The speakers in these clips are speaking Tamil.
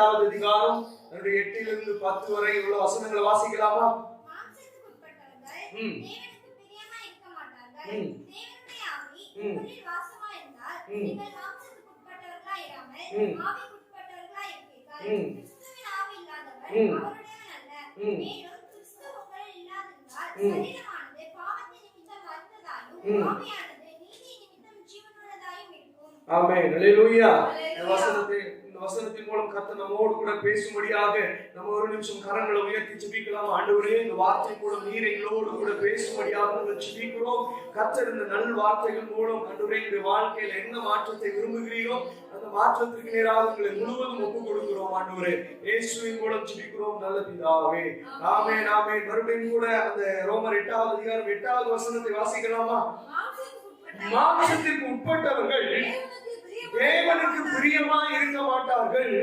8வது அதிகாரம் 8 to 10 வரை உள்ள வசனங்களை வாசிக்கலாமா? மாம்சத்துக்கு உட்பட்டவர்கள் தேவனுக்கு பிரியமா இருக்க மாட்டார்கள். தேவனுடைய ஆவி உங்களில் வாசமா இருந்தால் நீங்கள் மாம்சத்துக்கு உட்பட்டவர்களாய் இராமல் ஆவிக்கு உட்பட்டவர்களாய் இருப்பீர்கள். கிறிஸ்துவின் ஆவி இல்லாதவர் அவருடையவன் அல்ல. மேலும் கிறிஸ்து உங்களில் இல்லாதிருந்தால் சரீரமானது பாவத்தின் நிமித்தம் மரித்ததாயும் ஆவியானது நீதி நிமித்தம் ஜீவனுள்ளதாயும் இருக்கும். ஆமென். அல்லேலூயா. இந்த வசனத்தின் மூலம் கர்த்தர் நம்மோடு கூட பேசும்படியாக நம்ம ஒரு நிமிஷம் கரங்களை உயர்த்தி ஜெபிக்கலாம். ஆண்டவரே, இந்த வார்த்தை மூலம் நீர் எங்களோடு கூட பேசும்படியாக நாங்கள் ஜெபிக்கிறோம். கர்த்தர் இந்த நல் வார்த்தைகள் மூலம் ஆண்டவரே எங்களுடைய வாழ்க்கையில் என்ன மாற்றத்தை விரும்புகிறீரோ அந்த மாற்றத்திற்கு நேராக உங்களை முழுவதும் ஒப்புக் கொடுக்கிறோம். ஆண்டவரே, இயேசுவின் மூலம் ஜெபிக்கிறோம் நல்ல பிதாவே. ஆமென் ஆமென். மறுபடியும் கூட அந்த ரோமர் 8வது அதிகாரம் 8வது வசனத்தை வாசிக்கலாமா? மாம்சத்திற்கு உட்பட்டவர்கள் தேவனுக்கு பிரியமாய் இருக்க மாட்டார்கள்.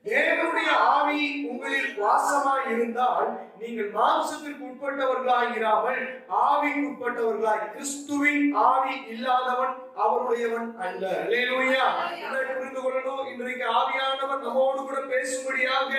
தேவனுடைய ஆவி உங்களில் வாசமாய் இருந்தால் நீங்கள் மாம்சத்திற்கு உட்பட்டவர்களாய் இராமல் ஆவிக்கு உட்பட்டவர்களாய். கிறிஸ்துவின் ஆவி இல்லாதவன் அவருடையவன் அல்ல. அல்லேலூயா. இதை புரிந்து கொள்ளணும். இன்றைக்கு ஆவியானவர் நம்மோடு கூட பேசும்படியாக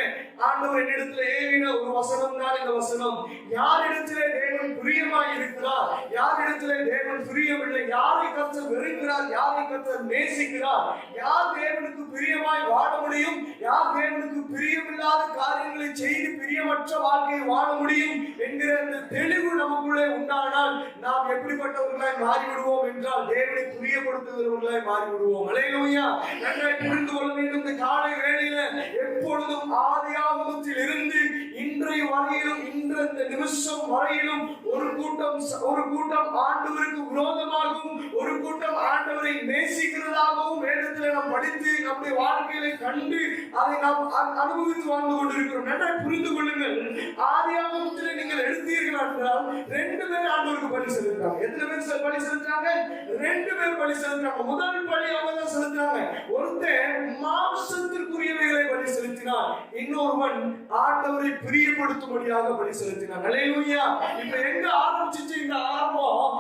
ஆண்டவர் என்னிடத்தில் ஏவின ஒரு வசனம் தான் இந்த வசனம். யாரிடத்திலே தேவன் பிரியமாய் இருக்கிறார், யாரிடத்திலே தேவன் பிரியமில்லை, யாரை கர்த்தர் வெறுக்கிறார், யாரை கர்த்தர் நேசிக்கிறார், யார் தேவனுக்கு பிரியமாய் வாழ முடியும், யார் தேவனுக்கு பிரியமில்லாத காரியங்களை செய்து பிரியமற்ற வாழ்க்கையை வாழ முடியும் என்கிற அந்த தெளிவு நமக்குள்ளே உண்டானால் நாம் எப்படிப்பட்டவர்களாய் மாறிவிடுவோம் என்றால் தேவனை பிரியப்படுத்துகிறவர்களாய் மாறிவிடுவோம். அல்லேலூயா. நன்றாய் புரிந்து கொள்ள வேண்டும். இந்த காலை வேளையில எப்பொழுதும் ஆதியாகமத்தில் இருந்து இன்றைய வரையிலும் இந்த நிமிஷம் வரையிலும் ஒரு கூட்டம் ஆண்டவருக்கு விரோதமாகவும் ஒரு கூட்டம் ஆண்டவரை நேசிக்கிறதாகவும் வேதத்தில் நாம் படித்து நம்முடைய வாழ்க்கையில கண்டு அதை நாம் அனுபவித்து வாழ்ந்து கொண்டிருக்கிறோம். நன்றாய் புரிந்து கொள்ளுங்கள். ஆதியாகமத்தில் நீங்கள் எடுத்தீர்கள் என்றால் 2 பேர் ஆண்டவருக்கு பலி செலுத்துறாங்க. எத்தனை பேர் பலி செலுத்துறாங்க? 2 பேர் பலி செலுத்துறாங்க. முதல் பலி அவங்க தான் செலுத்துறாங்க. ஒருத்தன் மாம்சத்திற்குரியவைகளை பலி செலுத்தினார், இன்னொருவன் ஆண்டவரை பிரியப்படுத்தும்படியாக பலி செலுத்தினார். அல்லேலூயா. இப்ப எங்க ஆரம்பிச்சிச்சு இந்த ஆரம்பம்?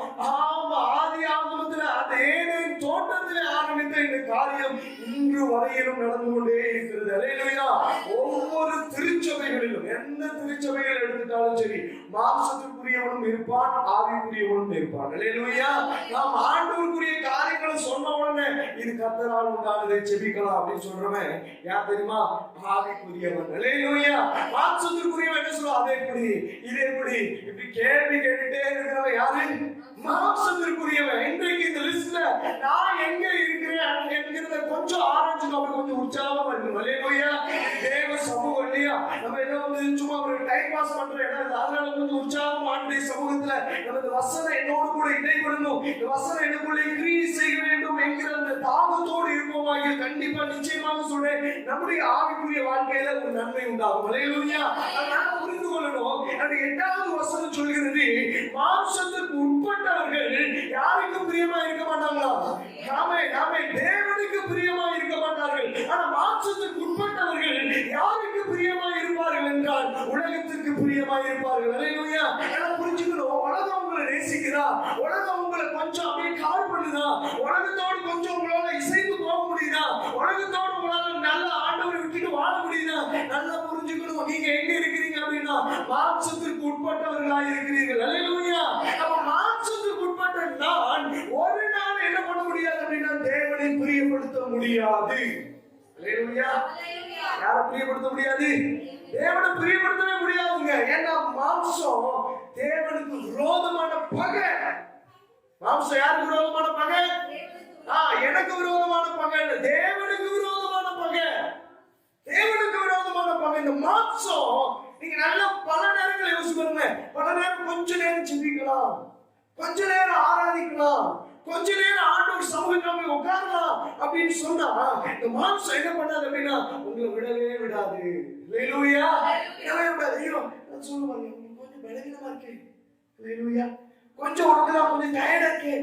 ஆதியாகமத்தில் அந்த ஏதேன் தோட்டத்தில் ஆரம்பித்த இந்த காரியம் இன்று வரையிலும் நடந்து கொண்டே இருக்கிறது. அல்லேலூயா. ஒவ்வொரு திருச்சபைகளிலும் எந்த திருச்சபைகள் எடுத்துட்டாலும் சரி மாம்சத்திற்குரியவனும் இருப்பான், ஆவிக்குரியவனும் இருப்பான். அல்லேலூயா. நாம் ஆண்டவருக்குரிய காரியங்களை சொன்ன உடனே இது கர்த்தரால் உண்டானதை ஜெபிக்கலாம் அப்படின்னு சொல்றவன் யார் தெரியுமா? ஆவிக்குரியவன். அல்லேலூயா. மாம்சத்திற்குரியவன் என்ன சொல்லுவா? அது எப்படி, இது எப்படி, இப்படி கேள்வி கேட்டுட்டே இருக்கிறவன் யாரு? மாம்சத்திற்குரியவன். இன்றைக்கு இந்த லிஸ்ட்ல நான் எங்க இருக்கிறேன் என்கிறத கொஞ்சம் ஆராய்ச்சி கொஞ்சம் உற்சாகமா இருக்கு. அல்லேலூயா. தேவ சமூகம் இல்லையா? நம்ம ஏதோ சும்மா ஒரு டைம் பாஸ் பண்ற இடம், அதனால கொஞ்சம் உற்சாகம் ஆண்டுடைய சமூகத்துல நம்ம இந்த வசனம் என்னோடு கூட இடைப்படணும், இந்த வசனம் எனக்குள்ளே கிரியை செய்ய வேண்டும் என்கிற அந்த தாகத்தோடு இருப்போமாக கண்டிப்பா நிச்சயமாக சொல்றேன் நம்முடைய ஆவிக்குரிய வாழ்க்கையில ஒரு நன்மை உண்டாகும். அல்லேலூயா. அதனால புரிந்து கொள்ளணும். அந்த 8வது வசனம் சொல்கிறது மாம்சத்துக்கு உட்பட்டவர்கள் யாருக்கு பிரியமா இருக்க மாட்டாங்களா? நாமே தேவனுக்கு பிரியமா இருக்க மாட்டார்கள். ஆனா மாம்சத்துக்கு உட்பட்டவர்கள் யாருக்கு பிரியமா இருப்பார்கள் என்றால் உலகத்துக்கு பிரியமா இருப்பார்கள். அல்லேலூயா. எல்லாம் புரிஞ்சுக்கணும். உலகம் உங்களை நேசிக்கிறா, உலகம் உங்களை கொஞ்சம் அப்படியே கால் பண்ணுதா, உலகத்தோடு கொஞ்சம் உங்களால இசைந்து போக முடியுதா, உலகத்தோடு உங்களால நல்ல ஆண்டவரை விட்டுட்டு வாழ முடியுதா, நல்லா புரிஞ்சுக்கணும். நீங்க எங்க இருக்கிறீங்க அப்படின்னா மாம்சத்திற்கு உட்பட்டவர்களாக இருக்கிறீர்கள். அல்லேலூயா. அப்ப மாம்சத்திற்கு உட்பட்ட நான் ஒரு நாள் என்ன பண்ண முடியாது அப்படின்னா தேவனை பிரியப்படுத்த முடியாது. அல்லேலூயா. யாரை பிரியப்படுத்த முடியாது? தேவனை பிரியப்படுத்தவே முடியாதுங்க. ஏன்னா மாம்சம் தேவனுக்கு விரோதமான பகை. மாம்சம் யாருக்கு விரோதமான பகை? எனக்கு விரோதமான பகை இல்ல, தேவனுக்கு விரோதமான பகை. தேவனுக்கு விரோதமான பகை இந்த மாம்சம். நீங்க நல்ல பல நேரங்கள் யோசிச்சு பாருங்க. பல நேரம் கொஞ்ச நேரம் சிந்திக்கலாம், கொஞ்ச நேரம் ஆராதிக்கலாம், கொஞ்ச நேரம் ஆண்டவர் சமூகத்துல உட்காரலாம் அப்படின்னு சொன்னா இந்த மாம்சம் என்ன பண்ணாது அப்படின்னா உங்களை விடவே விடாது. அல்லேலூயா. விடவே விடாது. ஐயோ நான் சொல்லுவாங்க கொஞ்சம் பலவீனமா இருக்கு, அல்லேலூயா, கொஞ்சம் உனக்குதான் கொஞ்சம் டயர்டா இருக்கு,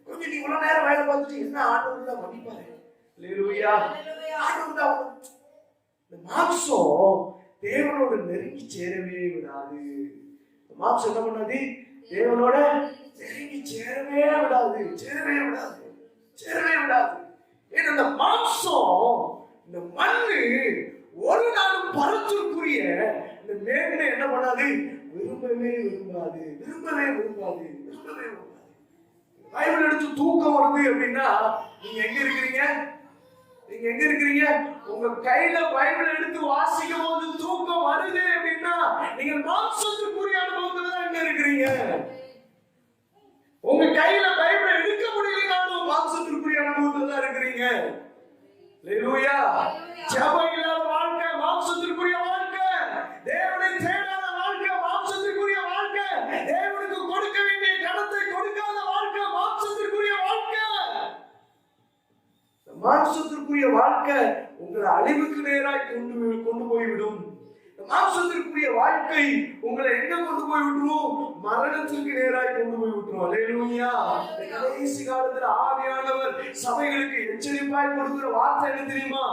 கொஞ்சம் நீ இவ்வளவு நேரம் வேலை பார்த்துட்டு என்ன ஆண்டவர் தான் மன்னிப்பாரு. அல்லேலூயா. ஆண்டவர் தான். இந்த மாம்சம் தேவனோட நெருங்கி சேரவே விடாது. மாம்சம் என்ன பண்ணாது? தேவனோட நெருங்கி சேரவே விடாது, சேரவே விடாது, சேரவே விடாது. ஏன்னா இந்த மாம்சம், இந்த மண்ணு ஒரு நாள் பண்ணாது? விரும்பவே விரும்பாது, விரும்பவே விரும்பாது, விரும்பவே விரும்பாது. பைபிள் எடுத்து தூக்கம் வருது அப்படின்னா நீங்க எங்க இருக்கிறீங்க? நீங்க எங்க இருக்கிறீங்க? உங்க கையில பைபிள் எடுத்து வாசிக்கும் போது தூக்கம் வருது அப்படின்னா நீங்க மாம்சத்துக்குரிய அனுபவத்துல தான் எங்க இருக்கிறீங்க? உங்க கையில பைபிள் எடுக்க முடியலனாலும் மாம்சத்துக்குரிய அனுபவத்துல தான் இருக்கிறீங்க. ஹalleluya. ஜெபம் இல்லாத வாழ்க்கை மாம்சத்துக்குரிய வாழ்க்கை. தேவனை தேடாத வாழ்க்கை மாம்சத்துக்குரிய வாழ்க்கை. தேவனுக்கு கொடுக்க வேண்டிய கனத்தை கொடுக்காத வாழ்க்கை மாம்சத்துக்குரிய வாழ்க்கை. மாம்சத்திற்குரிய வாழ்க்கை உங்களை அழிவுக்கு நேராய் கொண்டு போய்விடும். மாம்சத்திற்குரிய வாழ்க்கை உங்களை எங்க கொண்டு போய் விட்டுரும்? மரணத்திற்கு நேராய் கொண்டு போய் விட்டுரும். ஹalleluya. கடைசி காலத்துல ஆவியானவர் சபைகளுக்கு எச்சரிப்பாய் கொடுக்கிற வார்த்தை என்ன தெரியுமா?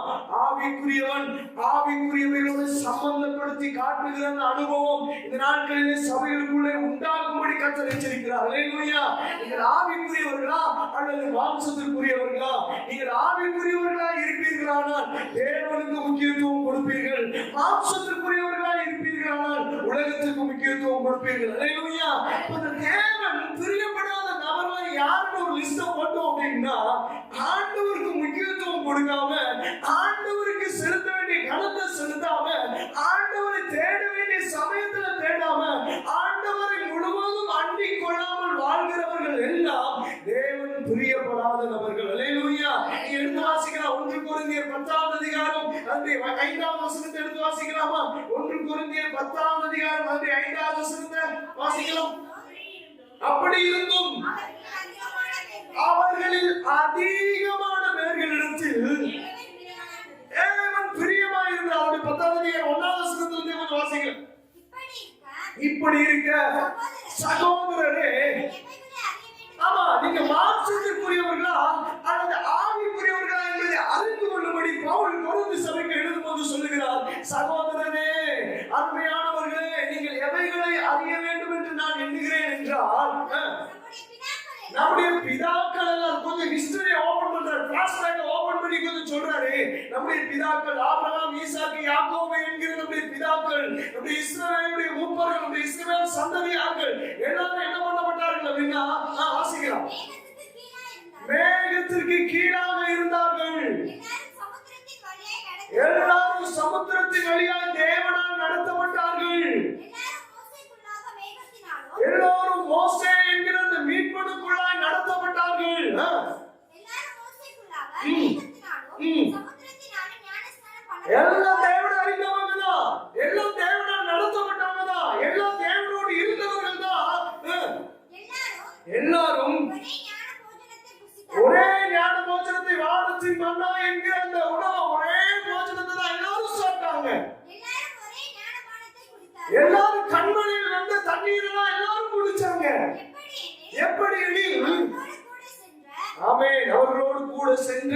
ஆவிக்குரியவன் ஆவிக்குரியவர்களோடு சம்பந்தப்படுத்தி காட்டுகிற அந்த அனுபவம் இந்த நாட்களிலே சபைகளுக்குள்ளே உண்டாகும்படி கர்த்தர் எச்சரிக்கிறார். ஹalleluya. நீங்கள் ஆவிக்குரியவர்களா அல்லது மாம்சத்திற்குரியவர்களா? நீங்கள் ஆவிக்குரியவர்களா இருப்பீர்களானால் தேவனுக்கு முக்கியத்துவம் கொடுப்பீர்கள். மாம்சத்திற்குரிய இருப்பீர்களானால் உலகத்துக்கு முக்கியத்துவம் கொடுப்பீர்கள். ஹalleluya. அந்த தேவன் பிரியப்படாத நபர்களை யாருன்னு ஒரு லிஸ்ட் போட்டோம் அப்படின்னா ஆண்டவருக்கு முக்கியத்துவம் கொடுக்காம, ஆண்டவருக்கு செலுத்த வேண்டிய கனத்தை செலுத்தாம, ஆண்டவரை தேட வேண்டிய சமயத்துல தேடாம, ஆண்டவரை முழுவதும் அண்டிக் கொள்ளாமல் வாழ்கிறவர்கள் எல்லாம் தேவன் பிரியப்படாத நபர்கள். ஹalleluya. நீ எடுத்து வாசிக்கலாம். 1 கொரிந்தியர் 10ஆம் அதிகாரம் அந்த 5ஆம் வசனத்தை எடுத்து வாசிக்கலாமா? 1 கொரிந்தியர் 10ஆம் அதிகாரம் அந்த 5ஆம் வசனத்தை வாசிக்கலாம். அப்படி இருந்தும் அவர்களில் அதிகமான பேர்களிடத்தில் தேவன் பிரியமாய் இருந்தார். அப்படி 10ஆம் அதிகாரம் 1ஆம் வசனத்திலிருந்து கொஞ்சம் வாசிக்கலாம். இப்படி இருக்க சகோதரரே, ஆமா, நீங்க மாம்சத்திற்குரியவர்களா அல்லது ஆவிக்குரியவர்களா என்பதை அறிந்து கொள்ளும்படி பவுல் கொரிந்து சபைக்கு எழுதும்போது சொல்லுகிறார், சகோதரனே, அருமையானவர்களே, நீங்கள் எவைகளை அறிய வேண்டும் என்று நான் எண்ணுகிறேன் என்றால், நம்முடைய பிதாக்கள் எல்லாம் கொஞ்சம் ஹிஸ்டரி ஓபன் பண்றாரு, பிளாஷ்பேக் ஓபன் பண்ணி கொஞ்சம் சொல்றாரு. நம்முடைய பிதாக்கள் ஆபிரகாம், ஈசாக்கு, யாக்கோபு என்கிற நம்முடைய பிதாக்கள், நம்முடைய இஸ்ரவேலுடைய மூப்பர்கள், நம்முடைய இஸ்ரவேல் சந்ததியார்கள் எல்லாரும் என்ன பண்ணப்பட்டார்கள் அப்படின்னா வாசிக்கலாம். மேகத்திற்கு கீழாக இருந்தார்கள். எல்லாரும் சமுத்திரத்தின் வழியாக தேவனால் நடத்தப்பட்டார்கள். எல்லாரும் மோசே என்கிற அந்த மீட்பனுக்குள்ளாய் நடத்தப்பட்டார்கள். எல்லாம் தேவனை அறிந்தவங்க தான், எல்லாம் தேவனால் நடத்தப்பட்டவங்க தான், எல்லாம் தேவனோடு இருந்தவர்கள் தான். எல்லாரும் ஒரே ஞான போஜனத்தை, வானத்தின் மன்னா என்கிற அந்த உணவு, ஒரே போஜனத்தை தான் எல்லாரும் சாப்பிட்டாங்க. எல்லாரும் கண்மணியில் வந்த தண்ணீர் எல்லாம் எல்லாரும் குடிச்சாங்க. எப்படி எனில், ஆமென், அவர்களோடு கூட சென்ற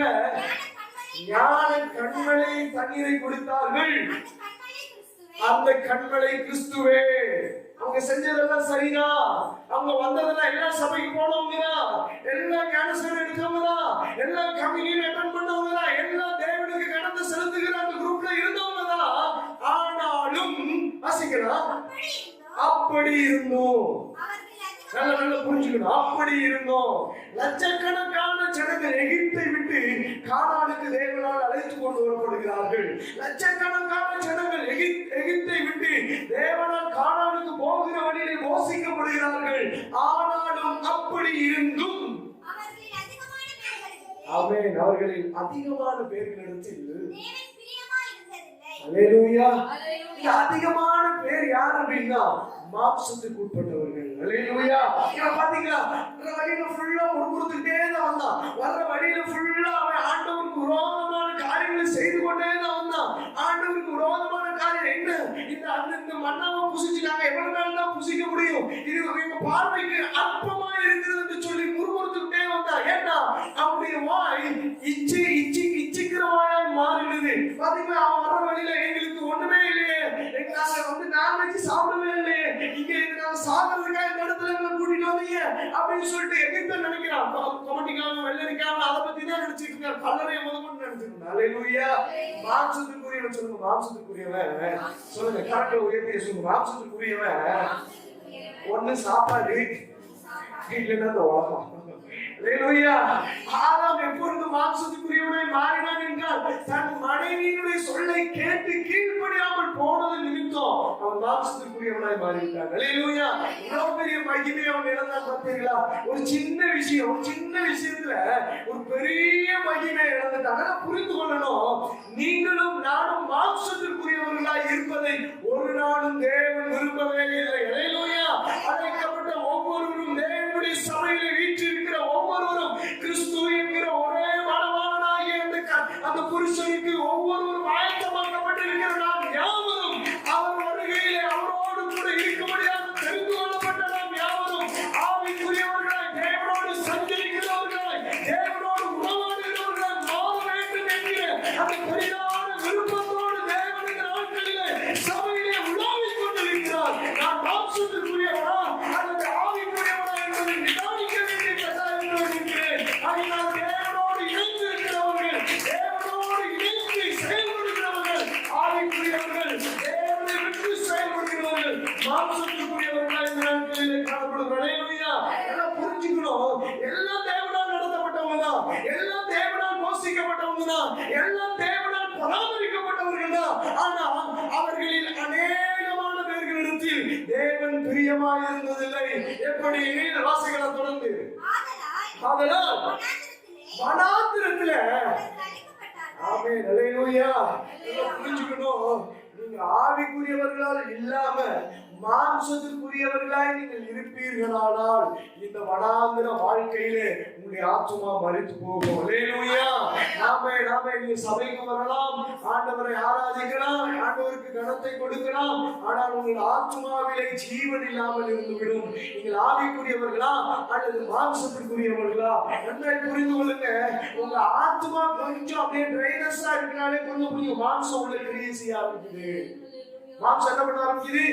ஞான கண்மலை தண்ணீரை குடித்தார்கள். அந்த கண்மலை கிறிஸ்துவே. அவங்க செஞ்சதெல்லாம் சரிதான், அவங்க வந்ததெல்லாம் எல்லாம் சபைக்கு போனவங்க தான், எல்லாம் ஞானஸ்நானம் எடுத்தவங்க தான், எல்லாம் கம்யூனியன் அட்டெண்ட் பண்ணவங்க தான், எல்லாம் தேவனுக்கு கடந்து செலுத்துகிற அந்த குரூப்ல இருந்தவங்க தான். ஆனாலும் வாசிக்கலாம், அப்படி இருந்தோம். நல்ல புரிஞ்சுக்கணும். அப்படி இருந்தோம். லட்சக்கணக்கான ஜனங்கள் எகிப்தை விட்டு கானானுக்கு தேவனால் அழைத்து கொண்டு வரப்படுகிறார்கள். லட்சக்கணக்கான ஜனங்கள் எகிப்தை விட்டு தேவனால் கானானுக்கு போகிற வழியில் மோசிக்கப்படுகிறார்கள். ஆனாலும் அப்படி இருந்தும் ஆமென், அவர்களில் அதிகமான பேர்களிடத்தில் ஹalleluya, அதிகமான பேர் யார் அப்படின்னா மாம்சத்துக்கு உட்பட்டவர்கள். ஹalleluya. இவ பாத்தீங்களா, வழியில ஃபுல்லா முறுமுறுத்துட்டே தான் வந்தான். வர்ற வழியில ஃபுல்லா அவன் ஆண்டவருக்கு விரோதமான காரியங்களை செய்து கொண்டே தான் வந்தான். ஆண்டவருக்கு விரோதமான காரியம் என்ன? இந்த மண்ணாவை புசிச்சுட்டாங்க, எவ்வளவு நாள் தான் புசிக்க முடியும்? இது எங்க பார்வைக்கு அற்பமா இருக்கிறது என்று சொல்லி முறுமுறுத்துட்டே வந்தான். ஏன்னா அவனுடைய வாய் இச்சிக்கிற வாயாய் மாறிடுது. பாத்தீங்களா, அவன் வர்ற வழியில எங்களுக்கு ஒண்ணுமே இல்லையே, நாங்க நான்வெஜ் சாப்பிடவே இல்லையே, இங்க நாங்க சாப்பிடுறதுக்காக இந்த இடத்துல எங்களை கூட்டிட்டு வந்தீங்க அப்படின்னு சொல்லிட்டு எகிப்த நினைக்கிறான். கொமட்டிக்காம வெள்ளரிக்காம அதை பத்தி தான் நினைச்சிட்டு இருக்காரு. கல்லறையை முதல் நினைச்சிருக்கான். ஹalleluya. மாம்சத்துக்குரிய மாம்சத்துக்குரியவன் சொல்லுங்க. மாம்சத்துக்குரியவன் சொல்லுங்க. கரெக்டா உயர்த்திய சொல்லுங்க. மாம்சத்துக்குரியவன் ஒண்ணு சாப்பாடு, இல்லைன்னா அந்த உலகம். ஆதாம் எப்பொழுது மாம்சத்துக்குரியவனாய் மாறினான் என்றால் தன் மனைவியினுடைய சொல்லை கேட்டு கீழ்ப்படியாமல் போனது நிமித்தம் அவன் மாம்சத்துக்குரியவனாய் மாறிவிட்டான். அல்லேலூயா. இவ்வளவு பெரிய மகிமையை அவன் இழந்தான் பார்த்தீங்களா? ஒரு சின்ன விஷயம், ஒரு சின்ன விஷயத்துல ஒரு பெரிய மகிமையை இழந்துட்டான். அதை புரிந்து கொள்ளணும். நீங்களும் நானும் மாம்சத்திற்குரியவர்களாய் இருப்பதை ஒரு நாளும் தேவன் விரும்பவே இல்லை. அல்லேலூயா. அழைக்கப்பட்ட ஒவ்வொருவரும் தேவனுடைய சபையிலே வீற்றிருக்கிற ஒவ்வொருவரும் கிறிஸ்து என்கிற ஒரே மணவாளனாகிய அந்த புருஷனுக்கு ஒவ்வொருவரும் ஆயத்தமாக்கப்பட்டிருக்கிற நாம் யாவரும் அவர் வருகையிலே அவரோடு கூட இருக்கும்படியாக தெரிந்து கொள்ளப்பட்ட நாம் யாவரும் ஆவிக்குரியவர்களாய் தேவனோடு சஞ்சரிக்கிறவர்களாய் தேவனோடு உறவாடுகிறவர்களாய் மாற வேண்டும் என்கிற அந்த பெரிதான விருப்பத்தோடு தேவனுடைய நாட்களிலே சபையிலே உலாவிக் கொண்டிருக்கிறார். நான் மாம்சத்திற்குரியவனா அல்லது ஆவிக்குரியவனா என்பதை நிதானிக்க வேண்டிய கட்டாயத்தில் இருக்கிறேன். அதனால் தேவனோடு இணைந்து இருக்கிறவர்கள், தேவனோடு இணைந்து செயல்படுகிறவர்கள் ஆவிக்குரியவர்கள், தேவனை விட்டு செயல்படுகிறவர்கள் மாம்சத்திற்குரியவர்களாய் இந்த நாட்களிலே காணப்படுகிறார்கள். அல்லேலூயா. எல்லாம் புரிஞ்சுக்கணும். எல்லாம் தேவனால் நடத்தப்பட்டவங்க தான், எல்லாம் தேவனால் போஷிக்கப்பட்டவங்க தான், எல்லாம் தேவனால் பராமரிக்கப்பட்டவர்கள் தான். ஆனால் அவர்களில் அநேகமான பேர்களிடத்தில் தேவன் பிரியமாய் இருந்ததில்லை. எப்படி? வாசிகளை தொடர்ந்து ஆதலால் வனாந்திரத்திலே ஆமென். அல்லேலூயா. புரிஞ்சுக்கணும். நீங்க ஆவிக்குரியவர்களால் இல்லாம மாம்சத்திற்குரியவர்களாய் நீங்கள் இருப்பீர்களானால் இந்த வனாந்திர வாழ்க்கையிலே உங்களுடைய ஆத்துமா மரித்து போகும். அல்லேலூயா. நாம நீங்க சபைக்கு வரலாம், ஆண்டவரை ஆராதிக்கலாம், ஆண்டவருக்கு கனத்தை கொடுக்கலாம். ஆனால் உங்கள் ஆத்துமாவிலே ஜீவன் இல்லாமல் இருந்துவிடும். நீங்கள் ஆவிக்குரியவர்களா அல்லது மாம்சத்திற்குரியவர்களா? நன்றாய் புரிந்து கொள்ளுங்க. உங்க ஆத்துமா கொஞ்சம் அப்படியே ட்ரைனஸா இருக்கனாலே கொஞ்சம் மாம்சம் உள்ள கிரியை செய்ய ஆரம்பிக்குது. மாம்சம் என்ன பண்ண ஆரம்பிக்குது?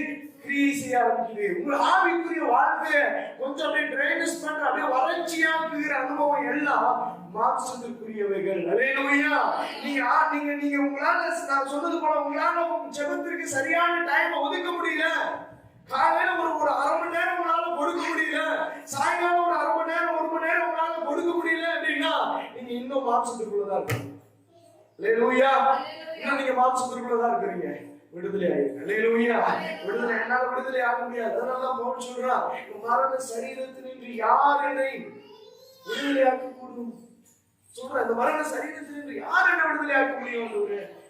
கிரியை செய்ய ஆரம்பிக்குது. உங்க ஆவிக்குரிய வாழ்க்கைய கொஞ்சம் அப்படியே ட்ரைனஸ் பண்ற அப்படியே வறட்சியாக்குகிற அனுபவம் எல்லாம் மாம்சத்திற்குரியவைகள். அல்லேலூயா. நீங்க உங்களால நான் சொன்னது போல உங்களால ஜெபத்திற்கு சரியான டைம் ஒதுக்க முடியல. காலையில ஒரு அரை மணி நேரம் உங்களால கொடுக்க முடியல, சாயங்காலம் ஒரு அரை மணி நேரம் 1 மணி நேரம் உங்களால கொடுக்க முடியல அப்படின்னா நீங்க இன்னும் மாம்சத்திற்குள்ளதான் இருக்கீங்க. அல்லேலூயா. இன்னும் நீங்க மாம்சத்திற்குள்ளதான் இருக்கிறீங்க. விடுதலை ஆயிருக்கு. அல்லேலூயா. விடுதலை என்னால விடுதலை ஆக முடியாது. அதனாலதான் பவுல் சொல்றான், மரண சரீரத்தினின்று யார் என்னை விடுதலையாக்க கூடும் சொல்ற. இந்த மரண சரீரத்தினின்று யார் என்ன விடுதலையாக்க முடியும்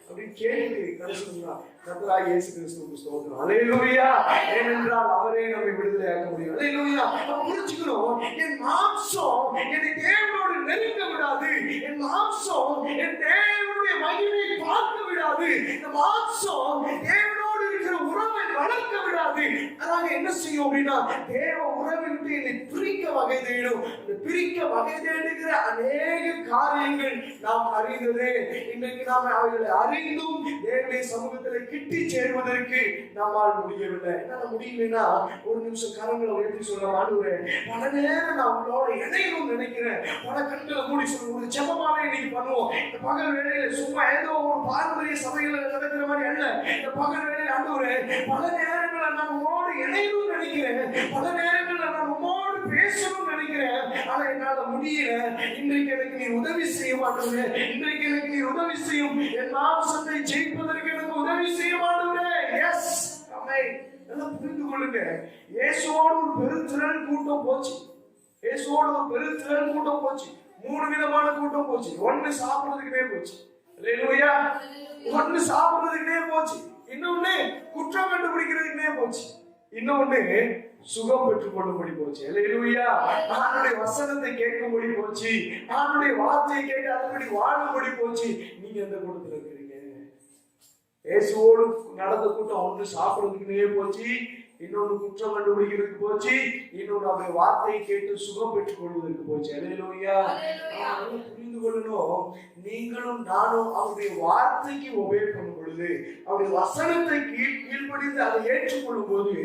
அப்படின்னு கேட்டு கடைசியா கர்த்தராகிய இயேசு கிறிஸ்துவுக்கு ஸ்தோத்திரம். அல்லேலூயா. ஏனென்றால் அவரே நம்மை விடுதலையாக்க முடியும். அல்லேலூயா. புரிஞ்சுக்கணும். என் மாம்சம் என்னை தேவனோடு நெருங்க விடாது. என் மாம்சம் என் தேவனுடைய மகிமையை பார்க்க விடாது. இந்த மாம்சம் தேவனோடு இருக்கிற உறவை வளர்க்க விடாது. அதாக என்ன செய்யும் அப்படின்னா தேவ உறவை விட்டு என்னை பிரிக்க வகை தேடும். இந்த பிரிக்க வகை தேடுகிற அநேக காரியங்கள் நாம் அறிந்ததே. இன்றைக்கு நாம் அவைகளை அறிந்தும் தேவனுடைய சமூகத்தில் கிட்டி சேருவதற்கு நம்மால் முடியவில்லை. என்னால முடியலன்னா ஒரு நிமிஷம் கரங்களை உயர்த்தி சொல்ல ஆண்டவரே, பல நேரம் நான் உங்களோட இணையணும்னு நினைக்கிறேன். பல கண்களை மூடி சொல்லுவோம். ஒரு ஜெபமாவே இன்னைக்கு பண்ணுவோம். இந்த பகல் வேளையில சும்மா ஏதோ ஒரு பாரம்பரிய சபையில நடக்கிற மாதிரி அல்ல. இந்த பகல் வேளையில ஆண்டவரே, பல நேரங்கள்ல நான் உங்களோடு இணையணும்னு நினைக்கிறேன். பல நேரங்கள்ல நான் உங்களோடு பேசணும்னு நினைக்கிறேன். ஆனா என்னால முடியல. இன்றைக்கு எனக்கு நீ உதவி செய்ய மாட்டேங்க. இன்றைக்கு எனக்கு நீ உதவி செய்யும். என் மாம்சத்தை ஜெயிப்பதற்கு எனக்கு உதவி செய்ய மாட்டேங்க. எஸ் ஆமென். எல்லாம் புரிந்து கொள்ளுங்க. இயேசுவோடு ஒரு பெருந்திரள் கூட்டம் போச்சு. இயேசுவோடு ஒரு பெருந்திரள் கூட்டம் போச்சு. 3 விதமான கூட்டம் போச்சு. ஒன்னு சாப்பிடுறதுக்குனே போச்சு. அல்லேலூயா. ஒன்னு சாப்பிடுறதுக்குனே போச்சு. இன்னொன்னு குற்றம் கண்டுபிடிக்கிறதுக்குனே போச்சு. இன்னொன்னு சுகம் பெற்றுக் கொள்ளும்படி போச்சு. அல்லேலூயா. ஆண்டவருடைய வசனத்தை கேட்கும்படி போச்சு. ஆண்டவருடைய வார்த்தையை கேட்டு அதன்படி வாழும்படி போச்சு. நீங்க எந்த கூட்டத்துல இருக்கிறீங்க? இயேசுவோடு நடந்த கூட்டம் ஒன்று சாப்பிடுறதுக்குனே போச்சு, இன்னொன்று குற்றம் கண்டுபிடிக்கிறதுக்கு போச்சு, இன்னொன்று அவருடைய வார்த்தையை கேட்டு சுகம் பெற்றுக் கொள்வதற்கு போச்சு. அல்லேலூயா. புரிந்து கொள்ளணும். நீங்களும் நானும் அவருடைய வார்த்தைக்கு ஒபே பண்ணணும். பொழுது, அவருடைய வசனத்தை கீழ்ப்படிந்து அதை ஏற்றுக்கொள்ளும் போது